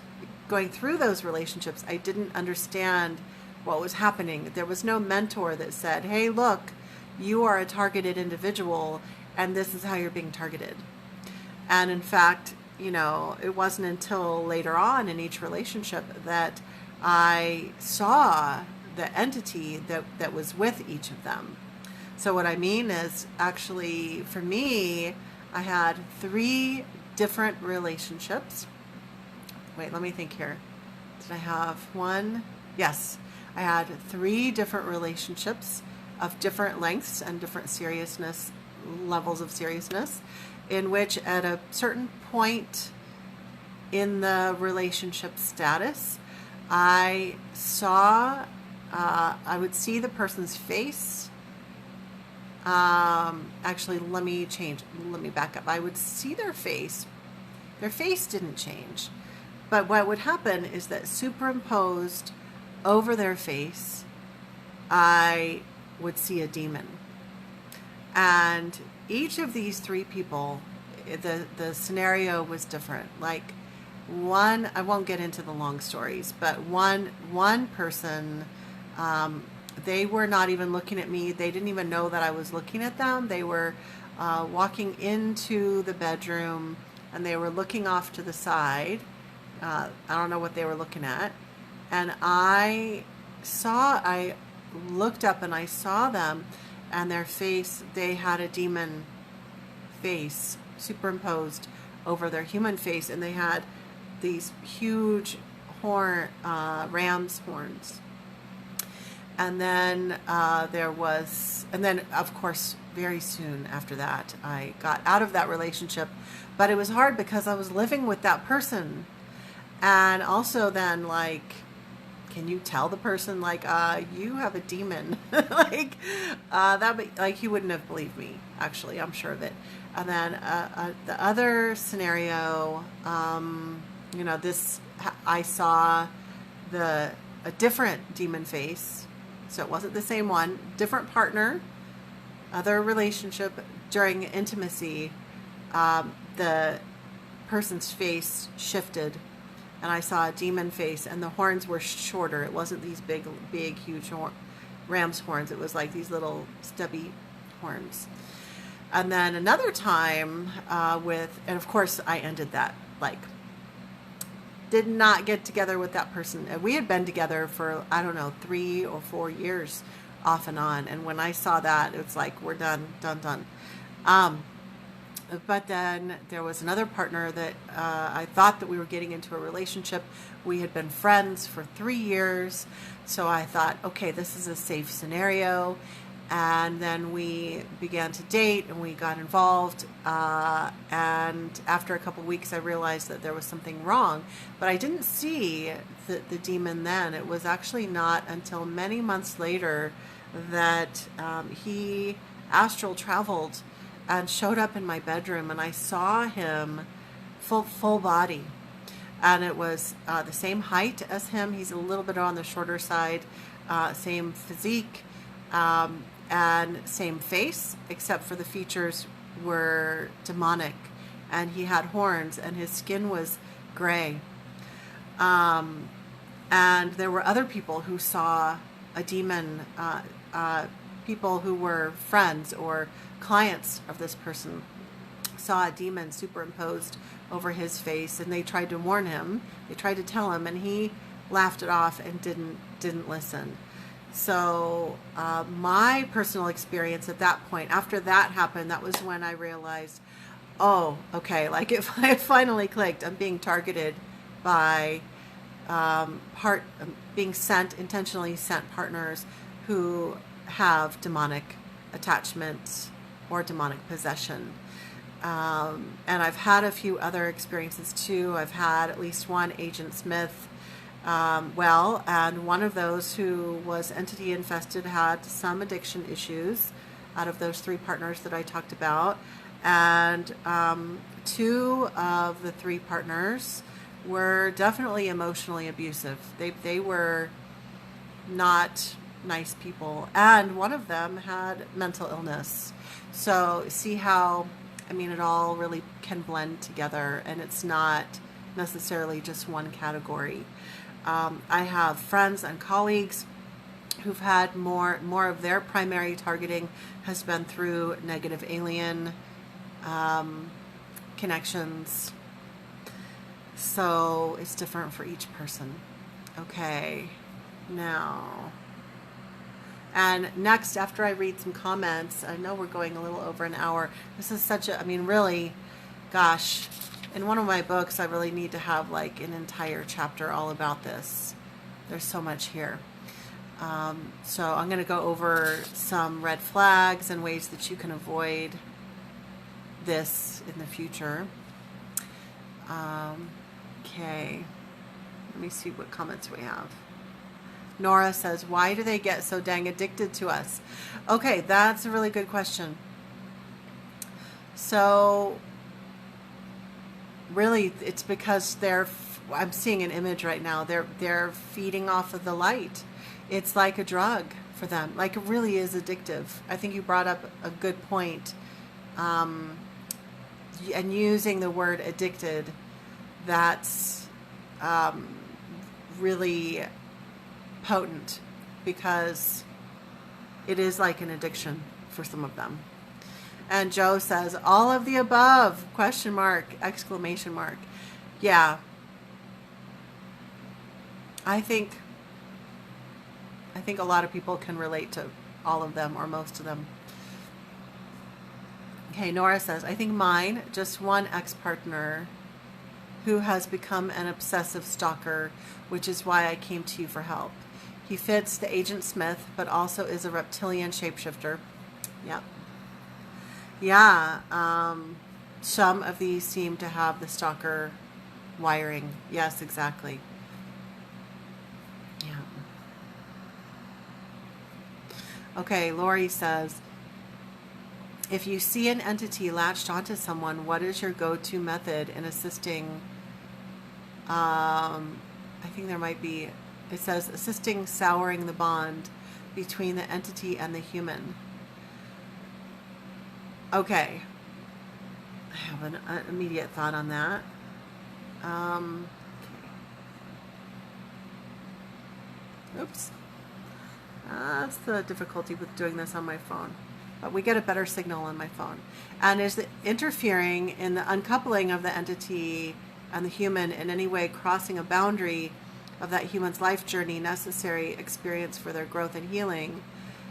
going through those relationships, I didn't understand what was happening. There was no mentor that said, hey, look, you are a targeted individual and this is how you're being targeted. And in fact, it wasn't until later on in each relationship that I saw the entity that was with each of them. So what I mean is, actually, for me, I had 3 different relationships. Wait, let me think here. Did I have one? Yes. I had 3 different relationships of different lengths and different seriousness, levels of seriousness, in which at a certain point in the relationship status, I would see the person's face. Actually, let me back up. I would see their face. Their face didn't change. But what would happen is that superimposed over their face, I would see a demon. And each of these 3 people, the scenario was different. Like one, I won't get into the long stories, but one person, they were not even looking at me. They didn't even know that I was looking at them. They were walking into the bedroom and they were looking off to the side. I don't know what they were looking at. And I looked up and I saw them, and their face, they had a demon face superimposed over their human face, and they had these huge ram's horns. And then of course, very soon after that, I got out of that relationship. But it was hard because I was living with that person. And also then, like, can you tell the person, like, you have a demon? He wouldn't have believed me, actually, I'm sure of it. And then the other scenario, I saw a different demon face. So it wasn't the same one, different partner, other relationship. During intimacy, the person's face shifted, and I saw a demon face, and the horns were shorter. It wasn't these big, huge ram's horns. It was like these little stubby horns. And then another time and of course I ended that, did not get together with that person. We had been together for, 3 or 4 years off and on. And when I saw that, it's like, we're done. But then there was another partner that I thought that we were getting into a relationship. We had been friends for 3 years. So I thought, okay, this is a safe scenario. And then we began to date and we got involved. And after a couple weeks, I realized that there was something wrong. But I didn't see the demon then. It was actually not until many months later that he astral traveled and showed up in my bedroom. And I saw him full body. And it was the same height as him. He's a little bit on the shorter side, same physique. And same face, except for the features were demonic, and he had horns, and his skin was gray. And there were other people who saw a demon, people who were friends or clients of this person saw a demon superimposed over his face, and they tried to warn him. They tried to tell him, and he laughed it off and didn't listen. So my personal experience at that point, after that happened, that was when I realized, oh, okay, like if I finally clicked, I'm being targeted by being intentionally sent partners who have demonic attachment or demonic possession. And I've had a few other experiences too. I've had at least one Agent Smith, and one of those who was entity infested had some addiction issues out of those 3 partners that I talked about. And 2 of the 3 partners were definitely emotionally abusive. They were not nice people, and one of them had mental illness. So see how, I mean, it all really can blend together, and it's not necessarily just one category. I have friends and colleagues who've had more of their primary targeting has been through negative alien connections. So it's different for each person. Okay, now, and next, after I read some comments, I know we're going a little over an hour. This is such a, I mean, really, gosh, in one of my books, I really need to have like an entire chapter all about this. There's so much here. So I'm going to go over some red flags and ways that you can avoid this in the future. Okay, let me see what comments we have. Nora says, why do they get so dang addicted to us? Okay, that's a really good question. So really, it's because I'm seeing an image right now, they're feeding off of the light. It's like a drug for them. Like, it really is addictive. I think you brought up a good point. And using the word addicted, that's really potent, because it is like an addiction for some of them. And Joe says, all of the above, question mark, exclamation mark. Yeah. I think a lot of people can relate to all of them or most of them. Okay, Nora says, I think mine, just one ex-partner who has become an obsessive stalker, which is why I came to you for help. He fits the Agent Smith, but also is a reptilian shapeshifter. Yep. Yeah, some of these seem to have the stalker wiring. Yes, exactly. Yeah. Okay, Lori says, if you see an entity latched onto someone, what is your go-to method in assisting? I think there might be, it says, assisting souring the bond between the entity and the human. Okay. I have an immediate thought on that. Okay. Oops. That's the difficulty with doing this on my phone. But we get a better signal on my phone. And is it interfering in the uncoupling of the entity and the human in any way crossing a boundary of that human's life journey necessary experience for their growth and healing?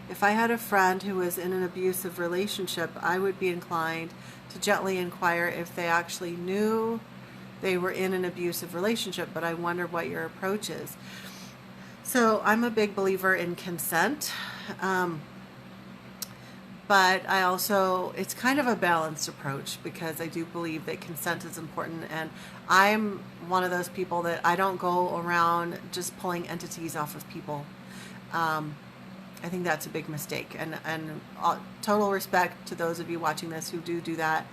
If I had a friend who was in an abusive relationship, I would be inclined to gently inquire if they actually knew they were in an abusive relationship, but I wonder what your approach is. So I'm a big believer in consent. But I also, it's kind of a balanced approach, because I do believe that consent is important. And I'm one of those people that I don't go around just pulling entities off of people. I think that's a big mistake. And total respect to those of you watching this who do that.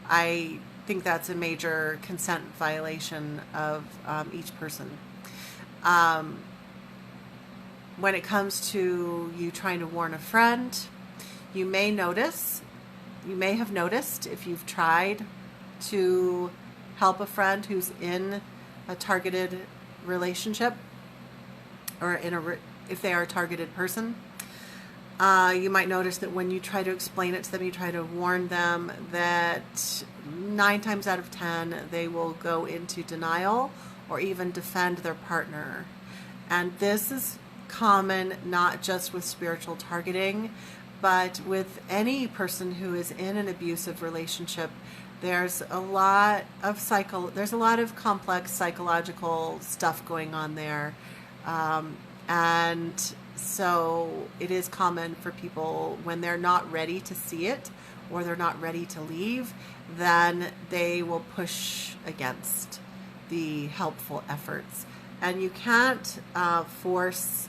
I think that's a major consent violation of each person. When it comes to you trying to warn a friend, you may have noticed if you've tried to help a friend who's in a targeted relationship, or if they are a targeted person, You might notice that when you try to explain it to them, you try to warn them, that 9 times out of 10, they will go into denial or even defend their partner. And this is common not just with spiritual targeting, but with any person who is in an abusive relationship. There's a lot of complex psychological stuff going on there. And so it is common for people, when they're not ready to see it or they're not ready to leave, then they will push against the helpful efforts. And you can't force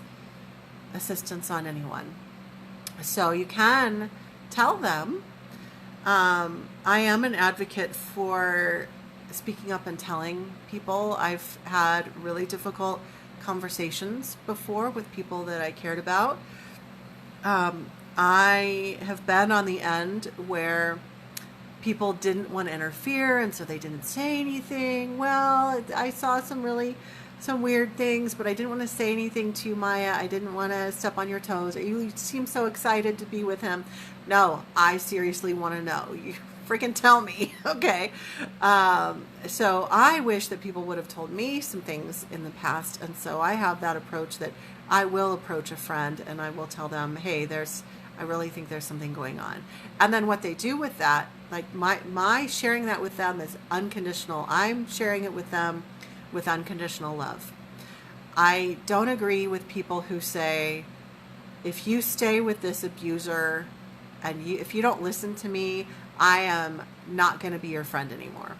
assistance on anyone. So you can tell them. I am an advocate for speaking up and telling people. I've had really difficult conversations before with people that I cared about. I have been on the end where people didn't want to interfere, and so they didn't say anything. Well, I saw some weird things, but I didn't want to say anything to you, Maya. I didn't want to step on your toes. You seem so excited to be with him. No, I seriously want to know. You freaking tell me. Okay. So I wish that people would have told me some things in the past. And so I have that approach that I will approach a friend and I will tell them, hey, I really think there's something going on. And then what they do with that, like my sharing that with them is unconditional. I'm sharing it with them with unconditional love. I don't agree with people who say, if you stay with this abuser and if you don't listen to me, I am not going to be your friend anymore.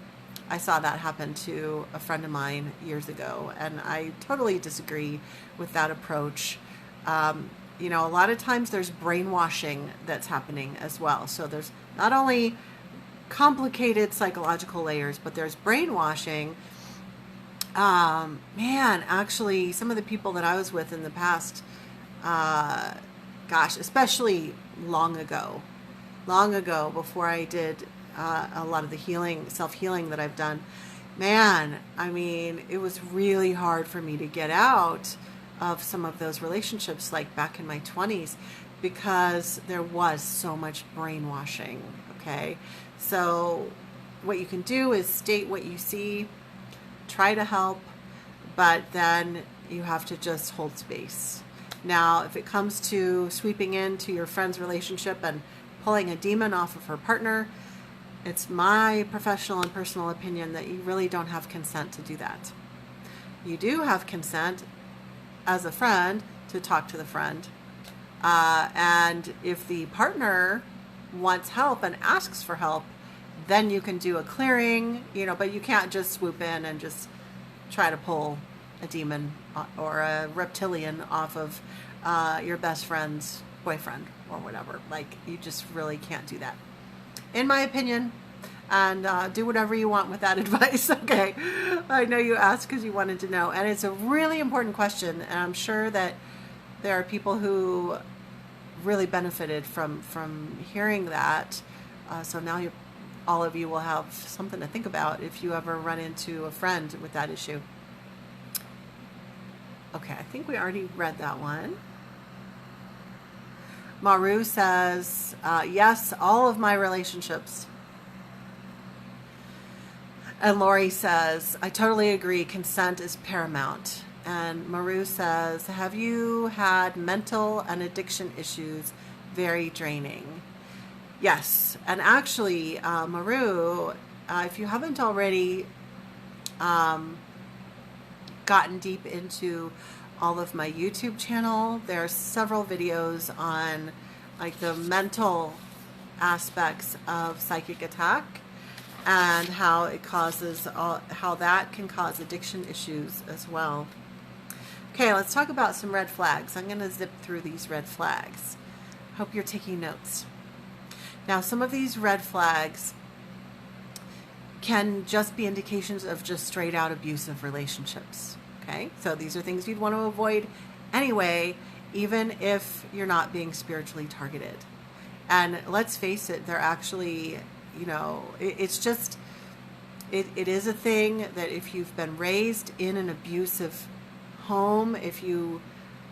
I saw that happen to a friend of mine years ago, and I totally disagree with that approach. A lot of times there's brainwashing that's happening as well. So there's not only complicated psychological layers, but there's brainwashing. Actually, some of the people that I was with in the past, especially long ago, before I did a lot of the self-healing that I've done, it was really hard for me to get out of some of those relationships, like back in my 20s, because there was so much brainwashing. Okay. So what you can do is state what you see, try to help, but then you have to just hold space. Now, if it comes to sweeping into your friend's relationship and pulling a demon off of her partner, it's my professional and personal opinion that you really don't have consent to do that. You do have consent as a friend to talk to the friend. And if the partner wants help and asks for help, then you can do a clearing, but you can't just swoop in and just try to pull a demon or a reptilian off of your best friend's boyfriend or whatever. Like, you just really can't do that, in my opinion. And do whatever you want with that advice. Okay. I know you asked because you wanted to know. And it's a really important question. And I'm sure that there are people who really benefited from hearing that. So now all of you will have something to think about if you ever run into a friend with that issue. Okay, I think we already read that one. Maru says, yes, all of my relationships. And Lori says, I totally agree, consent is paramount. And Maru says, have you had mental and addiction issues? Very draining. Yes, and actually, Maru, if you haven't already gotten deep into all of my YouTube channel, there are several videos on like the mental aspects of psychic attack and how that can cause addiction issues as well. Okay, let's talk about some red flags. I'm going to zip through these red flags. Hope you're taking notes. Now, some of these red flags can just be indications of just straight out abusive relationships. Okay, so these are things you'd want to avoid anyway, even if you're not being spiritually targeted. And let's face it, they're actually, it's just, it is a thing that if you've been raised in an abusive home, if you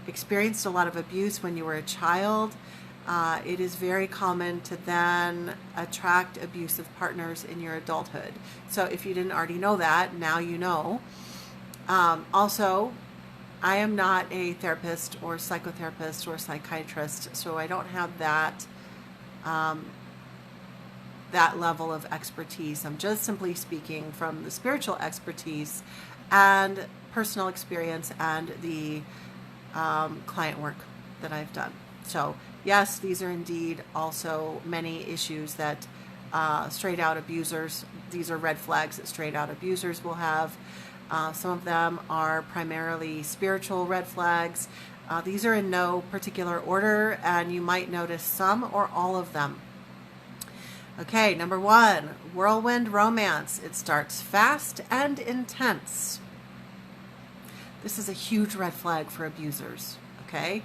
experienced a lot of abuse when you were a child, it is very common to then attract abusive partners in your adulthood. So if you didn't already know that, now you know. Also, I am not a therapist or psychotherapist or psychiatrist, so I don't have that that level of expertise. I'm just simply speaking from the spiritual expertise and personal experience and the client work that I've done. So yes, these are indeed also many issues that straight out abusers, these are red flags that straight out abusers will have. Some of them are primarily spiritual red flags. These are in no particular order, and you might notice some or all of them. Okay, number 1, whirlwind romance. It starts fast and intense. This is a huge red flag for abusers, okay?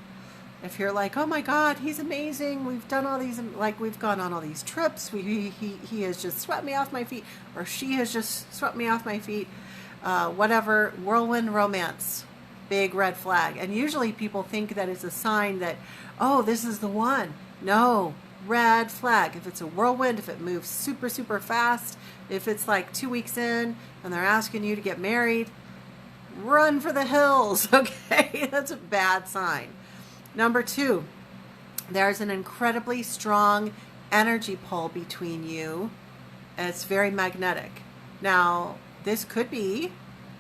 If you're like, oh my God, he's amazing, we've done all these, like we've gone on all these trips, he has just swept me off my feet, or she has just swept me off my feet, whatever, whirlwind romance, big red flag. And usually people think that it's a sign that, oh, this is the one. No, red flag. If it's a whirlwind, if it moves super, super fast, if it's like 2 weeks in and they're asking you to get married, run for the hills, okay? That's a bad sign. Number 2, there's an incredibly strong energy pull between you, and it's very magnetic. Now, this could be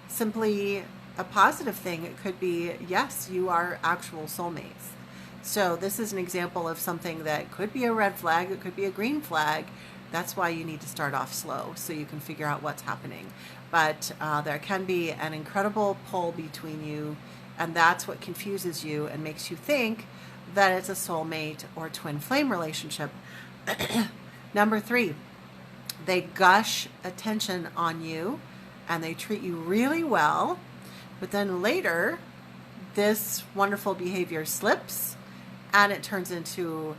simply a positive thing. It could be, yes, you are actual soulmates. So this is an example of something that could be a red flag, it could be a green flag. That's why you need to start off slow so you can figure out what's happening. But there can be an incredible pull between you, and that's what confuses you and makes you think that it's a soulmate or twin flame relationship. Number 3, they gush attention on you and they treat you really well, but then later this wonderful behavior slips and it turns into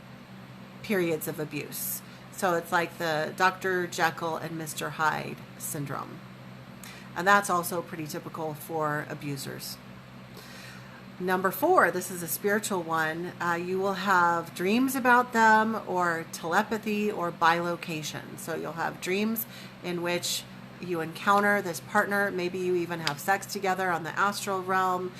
periods of abuse. So it's like the Dr. Jekyll and Mr. Hyde syndrome. And that's also pretty typical for abusers. Number 4, this is a spiritual one. You will have dreams about them, or telepathy, or bilocation. So you'll have dreams in which you encounter this partner. Maybe you even have sex together on the astral realm,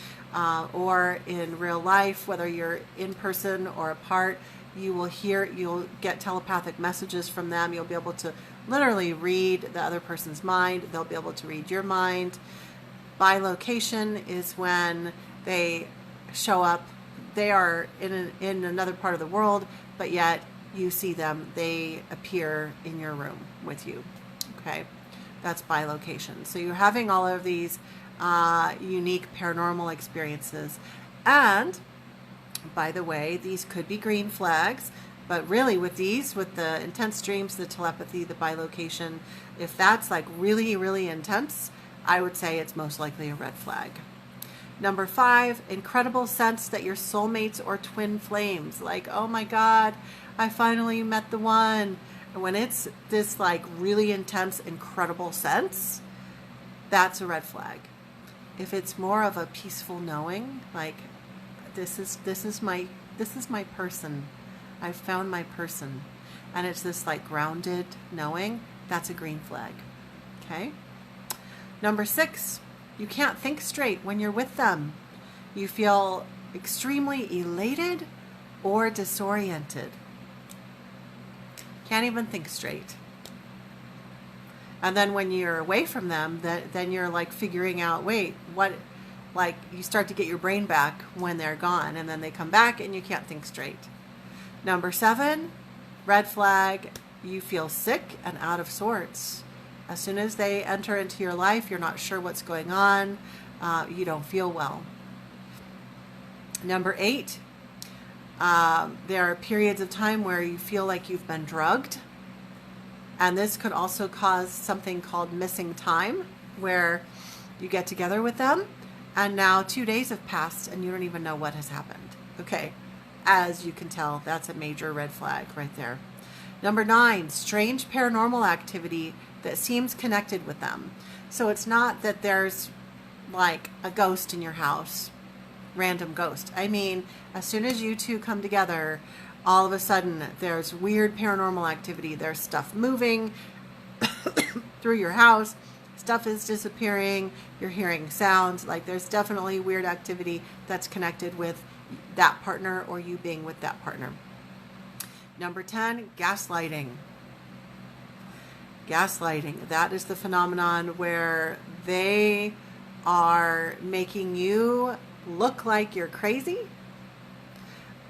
or in real life, whether you're in person or apart. You'll get telepathic messages from them. You'll be able to literally read the other person's mind. They'll be able to read your mind. Bilocation is when they show up. They are in another part of the world, but yet you see them. They appear in your room with you. Okay, that's bilocation. So you're having all of these unique paranormal experiences. And by the way, these could be green flags, but really with these, with the intense dreams, the telepathy, the bilocation, if that's like really, really intense, I would say it's most likely a red flag. Number 5, incredible sense that you're soulmates or twin flames. Like, oh my God, I finally met the one. And when it's this like really intense, incredible sense, that's a red flag. If it's more of a peaceful knowing, like this is my person. I've found my person. And it's this like grounded knowing, that's a green flag. Okay? Number 6, you can't think straight when you're with them. You feel extremely elated or disoriented. Can't even think straight. And then when you're away from them, then you're like figuring out, wait, what, like you start to get your brain back when they're gone, and then they come back and you can't think straight. Number 7, red flag, you feel sick and out of sorts. As soon as they enter into your life, you're not sure what's going on. You don't feel well. Number 8, there are periods of time where you feel like you've been drugged. And this could also cause something called missing time, where you get together with them and now 2 days have passed and you don't even know what has happened. Okay, as you can tell, that's a major red flag right there. Number 9, strange paranormal activity that seems connected with them. So it's not that there's like a ghost in your house random ghost. I mean, as soon as you two come together, all of a sudden there's weird paranormal activity. There's stuff moving through your house. Stuff is disappearing. You're hearing sounds. Like, there's definitely weird activity that's connected with that partner or you being with that partner. Number 10, gaslighting. Gaslighting. That is the phenomenon where they are making you look like you're crazy,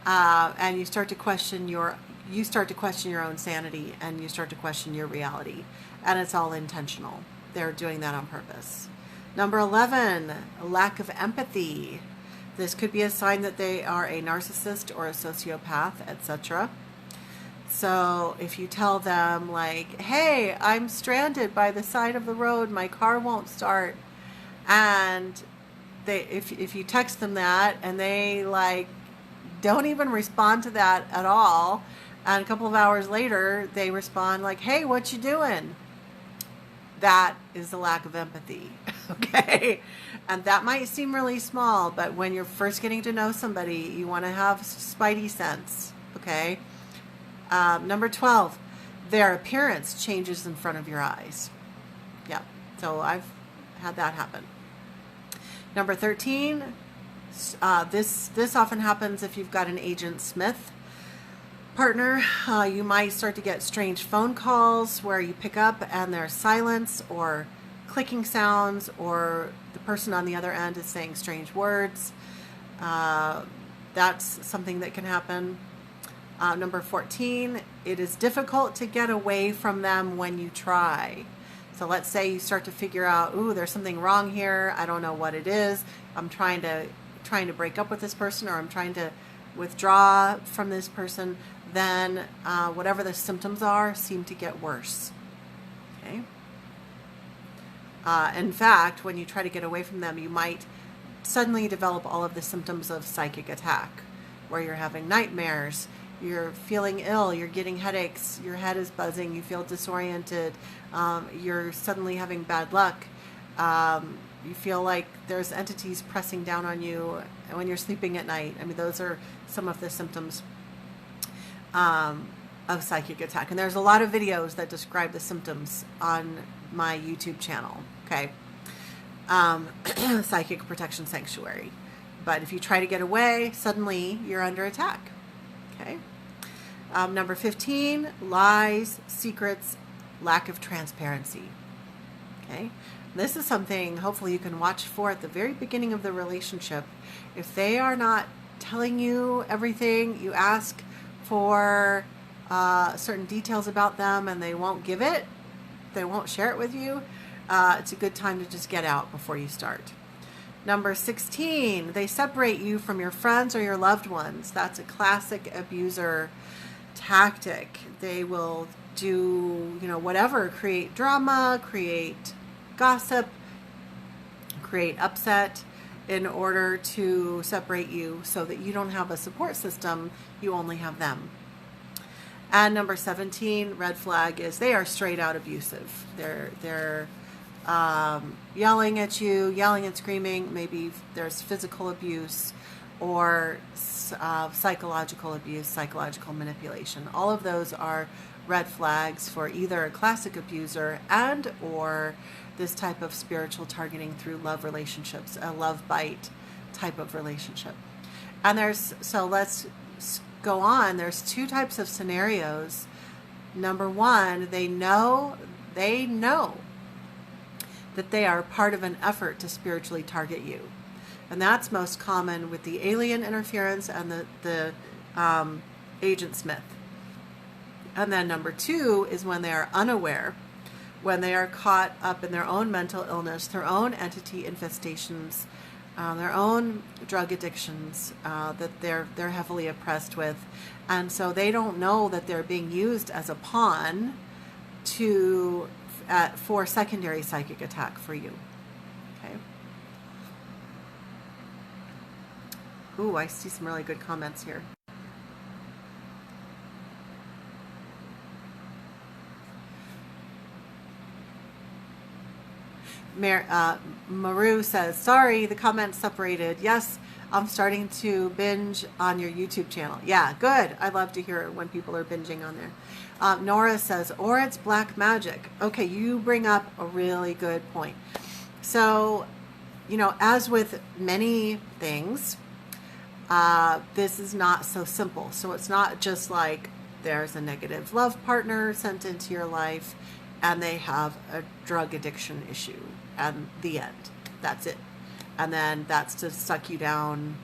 and you start to question your own sanity, and you start to question your reality, and it's all intentional. They're doing that on purpose. Number 11, lack of empathy. This could be a sign that they are a narcissist or a sociopath, etc. So if you tell them, like, hey, I'm stranded by the side of the road, my car won't start, and if you text them that and they like don't even respond to that at all, and a couple of hours later they respond like, hey, what you doing? That is the lack of empathy. Okay. And that might seem really small, but when you're first getting to know somebody, you want to have spidey sense. Okay. Number 12, their appearance changes in front of your eyes. Yeah. So I've had that happen. Number 13, this often happens if you've got an Agent Smith partner. You might start to get strange phone calls where you pick up and there's silence or clicking sounds, or the person on the other end is saying strange words. That's something that can happen. Number 14, it is difficult to get away from them when you try. So let's say you start to figure out, ooh, there's something wrong here. I don't know what it is. I'm trying to break up with this person, or I'm trying to withdraw from this person. Then whatever the symptoms are seem to get worse. Okay. In fact, when you try to get away from them, you might suddenly develop all of the symptoms of psychic attack, where you're having nightmares, you're feeling ill, you're getting headaches, your head is buzzing, you feel disoriented, you're suddenly having bad luck, you feel like there's entities pressing down on you when you're sleeping at night. I mean, those are some of the symptoms of psychic attack. And there's a lot of videos that describe the symptoms on my YouTube channel. Okay. Psychic Protection Sanctuary. But if you try to get away, suddenly you're under attack. Okay. Number 15, lies, secrets, lack of transparency. Okay. This is something hopefully you can watch for at the very beginning of the relationship. If they are not telling you everything, you ask for certain details about them and they won't give it, they won't share it with you, it's a good time to just get out before you start. Number 16, they separate you from your friends or your loved ones. That's a classic abuser tactic. They will do, whatever, create drama, create gossip, create upset in order to separate you so that you don't have a support system, you only have them. And number 17, red flag, is they are straight out abusive. They're yelling at you, yelling and screaming. Maybe there's physical abuse or psychological abuse, psychological manipulation. All of those are red flags for either a classic abuser and or this type of spiritual targeting through love relationships, a love bite type of relationship. And let's go on. There's two types of scenarios. Number one, they know that they are part of an effort to spiritually target you. And that's most common with the alien interference and the Agent Smith. And then number two is when they are unaware, when they are caught up in their own mental illness, their own entity infestations, their own drug addictions that they're heavily oppressed with. And so they don't know that they're being used as a pawn for secondary psychic attack for you. Okay. Ooh, I see some really good comments here. Maru says, sorry, the comments separated. Yes, I'm starting to binge on your YouTube channel. Yeah, good. I love to hear when people are binging on there. Nora says, or it's black magic. Okay, you bring up a really good point. So, you know, as with many things, this is not so simple. So it's not just like there's a negative love partner sent into your life and they have a drug addiction issue and the end. That's it. And then that's to suck you down.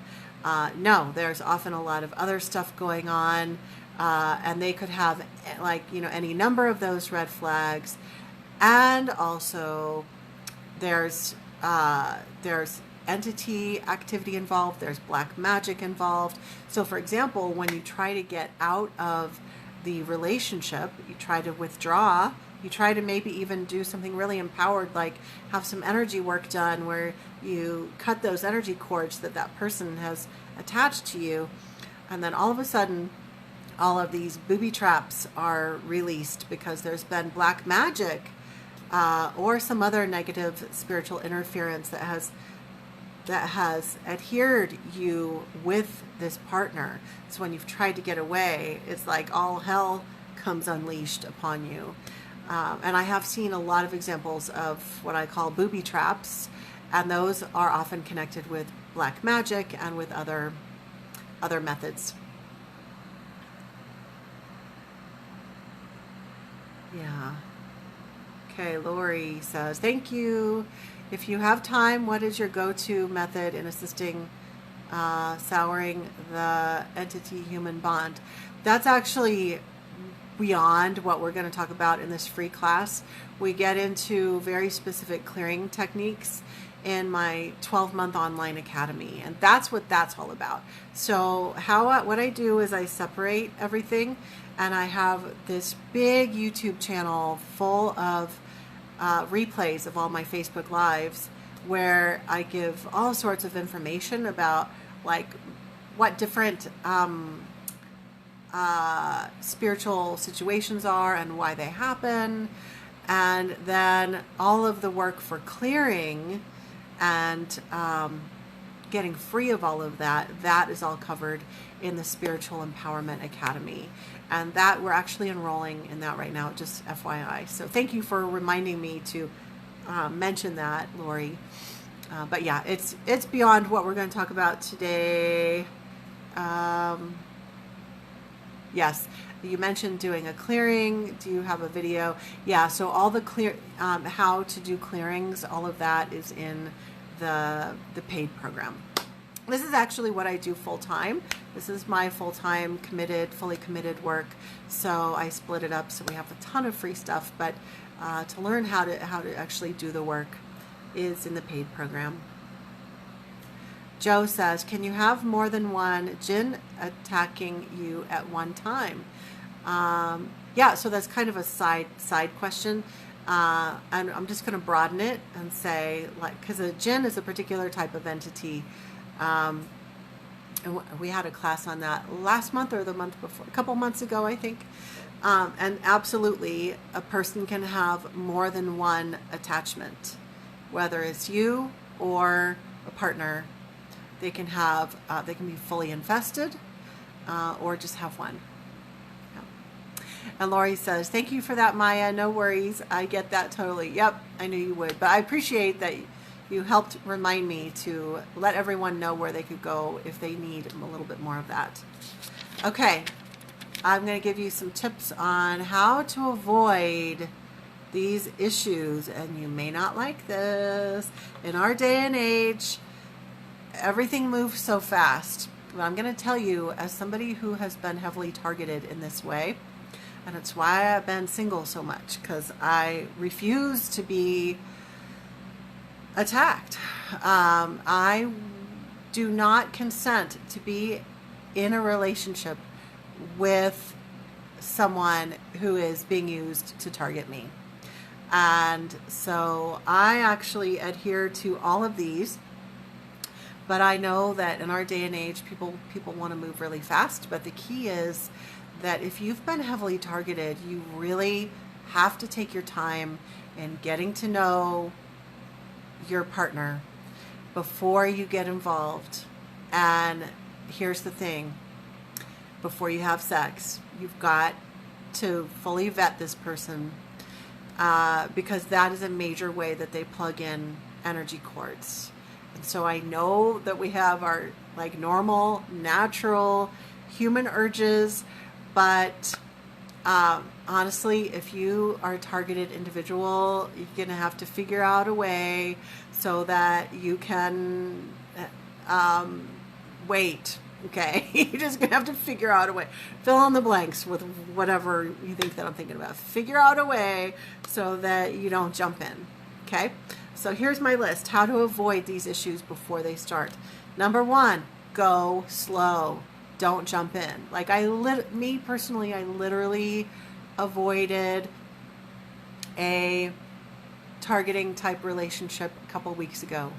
No, there's often a lot of other stuff going on. And they could have, like, you know, any number of those red flags. And also there's entity activity involved. There's black magic involved. So for example, when you try to get out of the relationship, you try to withdraw, you try to maybe even do something really empowered, like have some energy work done where you cut those energy cords that that person has attached to you. And then all of a sudden, all of these booby traps are released because there's been black magic or some other negative spiritual interference that has adhered you with this partner. So when you've tried to get away, it's like all hell comes unleashed upon you. And I have seen a lot of examples of what I call booby traps, and those are often connected with black magic and with other methods. Yeah. Okay, Lori says, thank you. If you have time, what is your go-to method in assisting souring the entity-human bond? That's actually beyond what we're going to talk about in this free class. We get into very specific clearing techniques in my 12-month online academy, and that's what that's all about. So what I do is I separate everything, and I have this big YouTube channel full of replays of all my Facebook Lives where I give all sorts of information about like what different spiritual situations are and why they happen, and then all of the work for clearing and getting free of all of that is all covered in the Spiritual Empowerment Academy. And that we're actually enrolling in that right now, just FYI. So thank you for reminding me to mention that, Lori. But yeah, it's beyond what we're going to talk about today. Yes, you mentioned doing a clearing. Do you have a video? Yeah, so all the how to do clearings, all of that is in the paid program. This is actually what I do full time. This is my full-time fully committed work. So I split it up so we have a ton of free stuff, but to learn how to actually do the work is in the paid program. Joe says, can you have more than one jinn attacking you at one time? Yeah, so that's kind of a side question. And I'm just going to broaden it and say, like, because a jinn is a particular type of entity. And we had a class on that last month or the month before, a couple months ago, I think. And absolutely, a person can have more than one attachment, whether it's you or a partner. They can have, they can be fully infested, or just have one. Yeah. And Lori says, thank you for that, Maya. No worries. I get that totally. Yep, I knew you would. But I appreciate that you helped remind me to let everyone know where they could go if they need a little bit more of that. Okay, I'm going to give you some tips on how to avoid these issues, and you may not like this. In our day and age, everything moves so fast. But I'm going to tell you, as somebody who has been heavily targeted in this way, and it's why I've been single so much, because I refuse to be attacked. I do not consent to be in a relationship with someone who is being used to target me. And so I actually adhere to all of these, but I know that in our day and age, people want to move really fast. But the key is that if you've been heavily targeted, you really have to take your time in getting to know your partner before you get involved, And here's the thing. Before you have sex, you've got to fully vet this person, because that is a major way that they plug in energy cords. And so I know that we have our like normal, natural human urges, but honestly, if you are a targeted individual, you're going to have to figure out a way so that you can wait. Okay, you're just going to have to figure out a way. Fill in the blanks with whatever you think that I'm thinking about. Figure out a way so that you don't jump in. Okay, so here's my list. How to avoid these issues before they start. Number one, go slow. Don't jump in. Like me personally, I literally avoided a targeting type relationship a couple weeks ago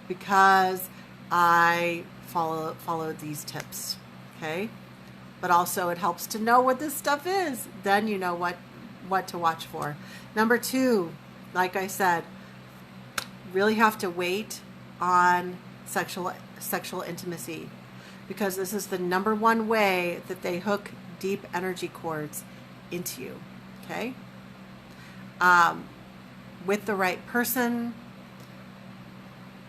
because I followed these tips. Okay, but also it helps to know what this stuff is. Then you know what to watch for. Number two, like I said, really have to wait on sexual intimacy, because this is the number one way that they hook deep energy cords into you. Okay, with the right person,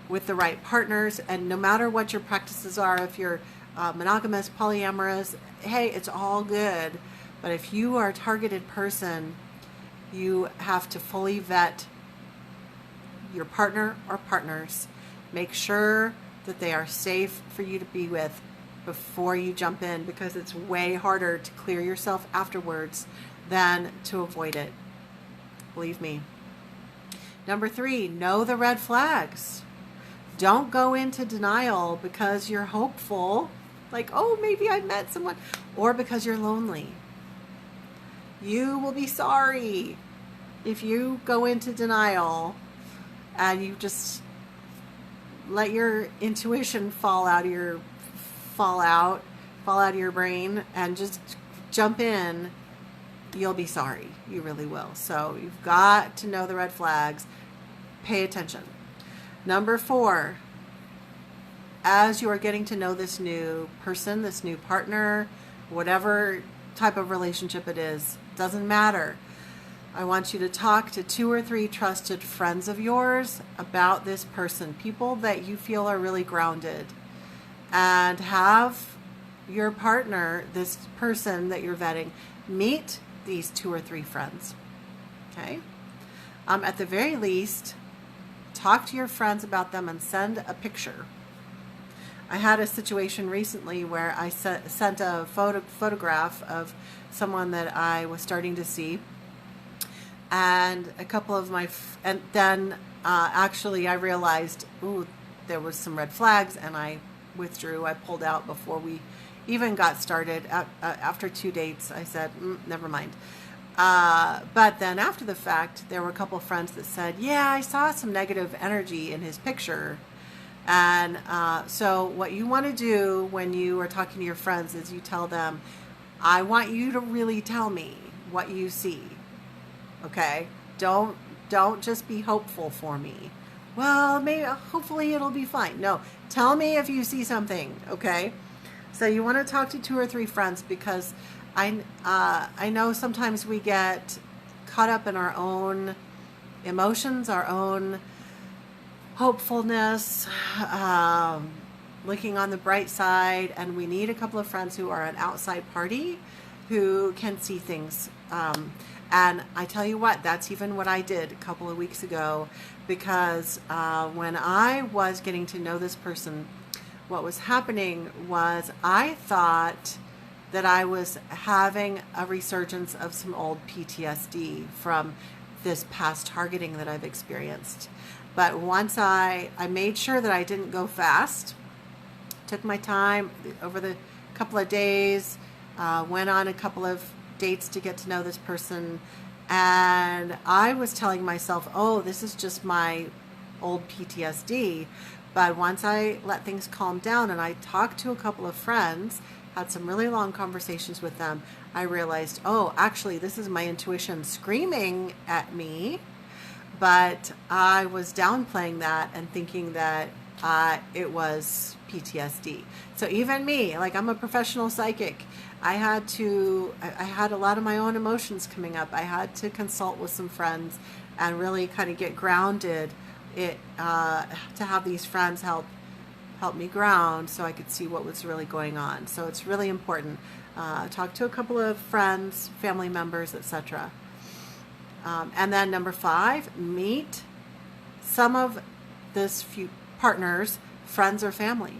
with the right partners, and no matter what your practices are, if you're monogamous, polyamorous, hey, it's all good. But if you are a targeted person, you have to fully vet your partner or partners. Make sure that they are safe for you to be with before you jump in, because it's way harder to clear yourself afterwards than to avoid it. Believe me. Number three, know the red flags. Don't go into denial because you're hopeful, like, oh, maybe I met someone, or because you're lonely. You will be sorry if you go into denial and you just let your intuition fall out of your brain and just jump in. You'll be sorry. You really will. So you've got to know the red flags. Pay attention. Number four, as you are getting to know this new person, this new partner, whatever type of relationship it is, doesn't matter. I want you to talk to 2 or 3 trusted friends of yours about this person, people that you feel are really grounded, and have your partner, this person that you're vetting, meet these 2 or 3 friends. Okay? At the very least, talk to your friends about them and send a picture. I had a situation recently where I sent a photograph of someone that I was starting to see, and a couple of and then actually I realized, ooh, there was some red flags, and I withdrew. I pulled out before we even got started. After 2 dates, I said, never mind. But then after the fact, there were a couple of friends that said, yeah, I saw some negative energy in his picture. And so what you want to do when you are talking to your friends is you tell them, I want you to really tell me what you see. Okay? Don't just be hopeful for me. Well, maybe hopefully it'll be fine. No, tell me if you see something. Okay? So you want to talk to 2 or 3 friends, because I know sometimes we get caught up in our own emotions, our own hopefulness, looking on the bright side, and we need a couple of friends who are an outside party who can see things. And I tell you what, that's even what I did a couple of weeks ago, because when I was getting to know this person, what was happening was I thought that I was having a resurgence of some old PTSD from this past targeting that I've experienced. But once I made sure that I didn't go fast, took my time over the couple of days, went on a couple of dates to get to know this person, and I was telling myself, oh, this is just my old PTSD. But once I let things calm down and I talked to a couple of friends, had some really long conversations with them, I realized, oh, actually, this is my intuition screaming at me. But I was downplaying that and thinking that it was PTSD. So even me, like I'm a professional psychic, I had a lot of my own emotions coming up. I had to consult with some friends and really kind of get grounded. To have these friends help me ground so I could see what was really going on. So it's really important. Talk to a couple of friends, family members, etc. And then number 5, meet some of this few partners, friends or family.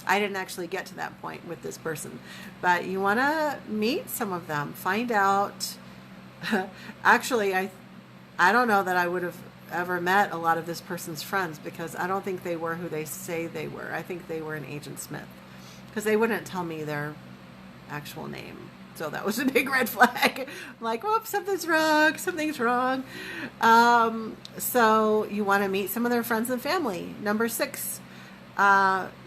I didn't actually get to that point with this person, but you want to meet some of them, find out. Actually, I don't know that I would have ever met a lot of this person's friends, because I don't think they were who they say they were. I think they were an Agent Smith, because they wouldn't tell me their actual name. So that was a big red flag. I'm like, oh, something's wrong. So you want to meet some of their friends and family. Number 6,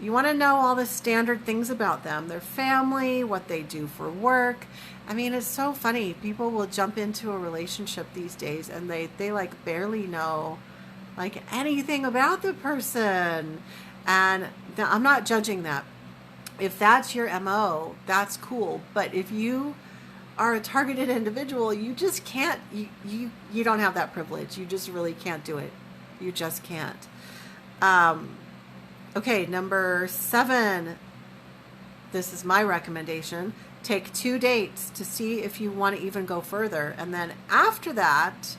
you want to know all the standard things about them, their family, what they do for work. I mean, it's so funny. People will jump into a relationship these days and they like barely know like anything about the person. And I'm not judging that. If that's your MO, that's cool. But if you are a targeted individual, you just can't, you don't have that privilege. You just really can't do it. You just can't. Okay, number 7. This is my recommendation. Take 2 dates to see if you want to even go further. And then after that,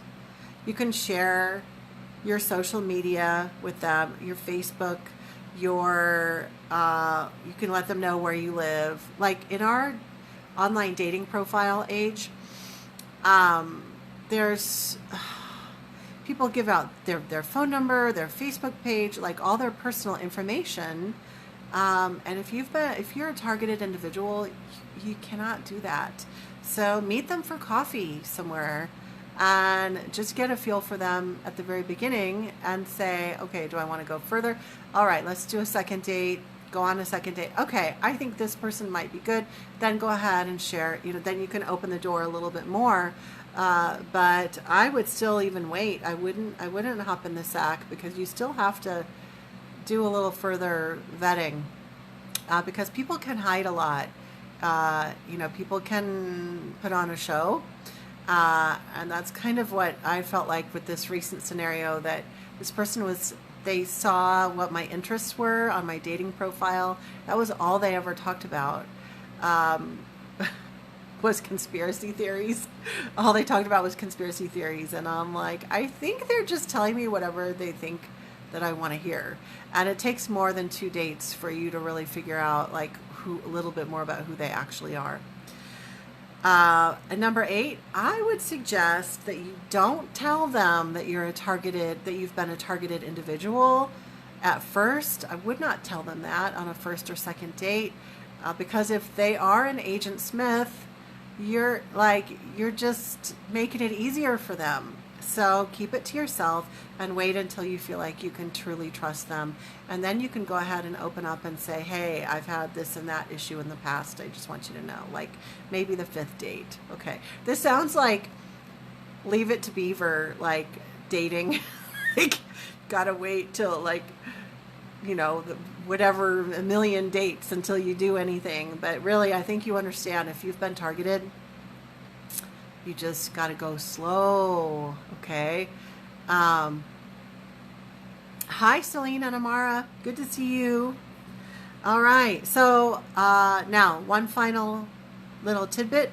you can share your social media with them, your Facebook, you can let them know where you live. Like in our online dating profile age, there's people give out their phone number, their Facebook page, like all their personal information. And if you're a targeted individual, you cannot do that. So meet them for coffee somewhere and just get a feel for them at the very beginning and say, okay, do I want to go further? All right, let's do a second date. Go on a second date. Okay, I think this person might be good. Then go ahead and share. Then you can open the door a little bit more. But I would still even wait. I wouldn't hop in the sack, because you still have to do a little further vetting, because people can hide a lot. People can put on a show, and that's kind of what I felt like with this recent scenario, that this person they saw what my interests were on my dating profile. That was all they ever talked about, was conspiracy theories. All they talked about was conspiracy theories, and I'm like, I think they're just telling me whatever they think that I want to hear. And it takes more than 2 dates for you to really figure out like a little bit more about who they actually are. And number 8, I would suggest that you don't tell them that that you've been a targeted individual at first. I would not tell them that on a first or second date, because if they are an Agent Smith, you're just making it easier for them. So keep it to yourself and wait until you feel like you can truly trust them. And then you can go ahead and open up and say, hey, I've had this and that issue in the past. I just want you to know, like maybe the 5th date. Okay. This sounds like Leave It to Beaver, like dating, like gotta wait till like, whatever, a million dates until you do anything. But really, I think you understand, if you've been targeted, you just got to go slow, okay? Hi, Celine and Amara. Good to see you. All right. So now, one final little tidbit.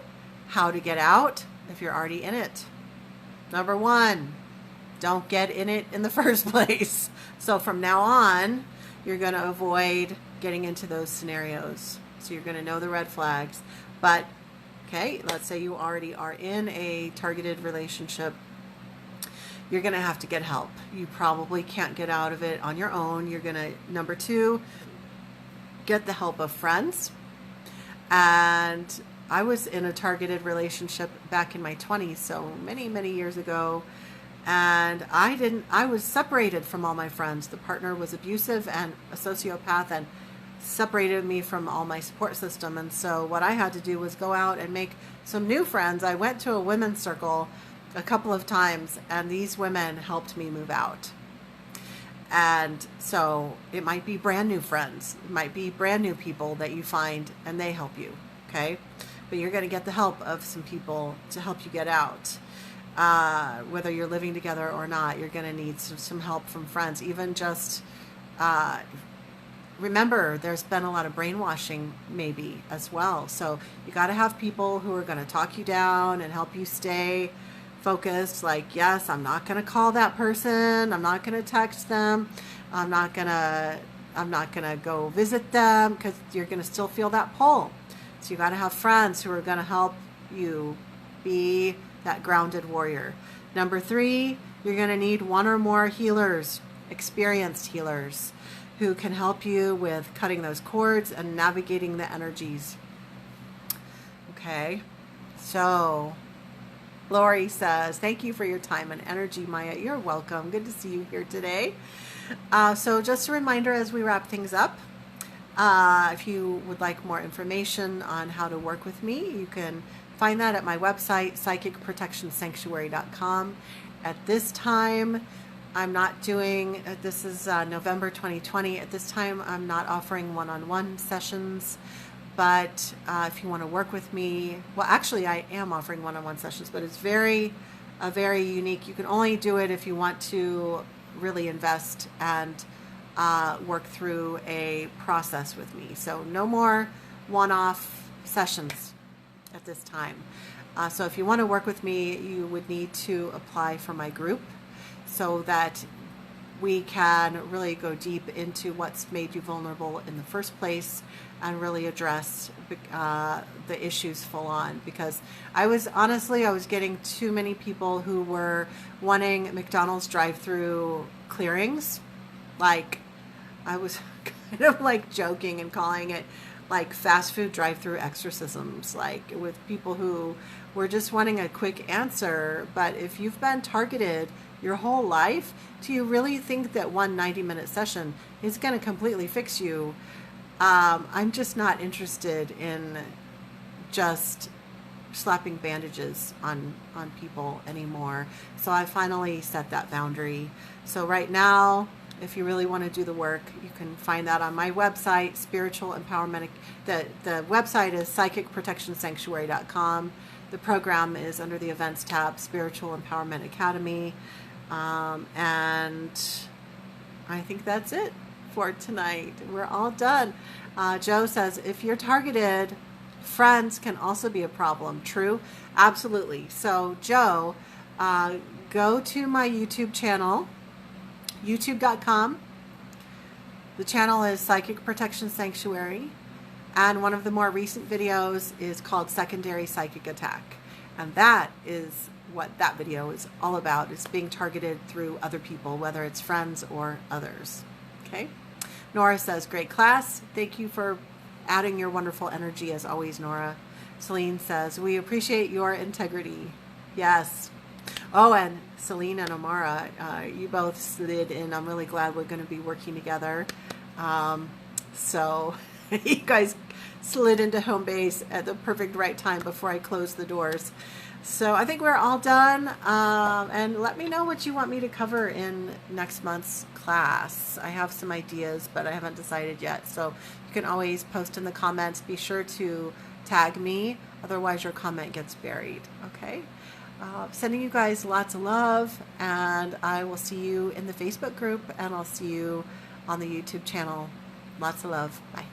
How to get out if you're already in it. Number 1, don't get in it in the first place. So from now on, you're going to avoid getting into those scenarios. So you're going to know the red flags. But okay, let's say you already are in a targeted relationship. You're going to have to get help. You probably can't get out of it on your own. You're going to, number 2, get the help of friends. And I was in a targeted relationship back in my 20s, so many, many years ago. And I was separated from all my friends. The partner was abusive and a sociopath and separated me from all my support system. And so what I had to do was go out and make some new friends. I went to a women's circle a couple of times, and these women helped me move out. And so it might be brand new friends. It might be brand new people that you find and they help you. Okay. But you're going to get the help of some people to help you get out. Whether you're living together or not, you're going to need some help from friends. Even just, remember, there's been a lot of brainwashing maybe as well. So you got to have people who are going to talk you down and help you stay focused. Like, yes, I'm not going to call that person. I'm not going to text them. I'm not going to go visit them, because you're going to still feel that pull. So you got to have friends who are going to help you be that grounded warrior. Number 3, you're going to need one or more healers, experienced healers, who can help you with cutting those cords and navigating the energies. Okay, so Lori says, thank you for your time and energy, Maya. You're welcome. Good to see you here today. So just a reminder as we wrap things up, if you would like more information on how to work with me, you can find that at my website, psychicprotectionsanctuary.com. At this time, I'm not doing, this is November 2020. At this time, I'm not offering one-on-one sessions. But if you want to work with me, well, actually, I am offering one-on-one sessions, but it's very unique. You can only do it if you want to really invest and work through a process with me. So no more one-off sessions at this time. So if you want to work with me, you would need to apply for my group so that we can really go deep into what's made you vulnerable in the first place and really address the issues full on. Because I was getting too many people who were wanting McDonald's drive-through clearings. Like, I was kind of like joking and calling it like fast food drive-through exorcisms, like with people who were just wanting a quick answer. But if you've been targeted your whole life, do you really think that one 90-minute session is going to completely fix you? I'm just not interested in just slapping bandages on people anymore. So I finally set that boundary. So right now, if you really want to do the work, you can find that on my website, Spiritual Empowerment. The website is psychicprotectionsanctuary.com. The program is under the events tab, Spiritual Empowerment Academy. And I think that's it for tonight. We're all done. Joe says, if you're targeted, friends can also be a problem. True? Absolutely. So Joe, go to my YouTube channel, youtube.com. The channel is Psychic Protection Sanctuary, and one of the more recent videos is called Secondary Psychic Attack, and that is what that video is all about. It's being targeted through other people, whether it's friends or others. Okay. Nora says, great class. Thank you for adding your wonderful energy as always, Nora. Celine says, we appreciate your integrity. Yes. Oh, and Celine and Amara, you both slid in. I'm really glad we're going to be working together. So you guys slid into home base at the perfect right time before I closed the doors. So I think we're all done. And let me know what you want me to cover in next month's class. I have some ideas, but I haven't decided yet. So you can always post in the comments. Be sure to tag me. Otherwise, your comment gets buried. Okay? Sending you guys lots of love. And I will see you in the Facebook group. And I'll see you on the YouTube channel. Lots of love. Bye.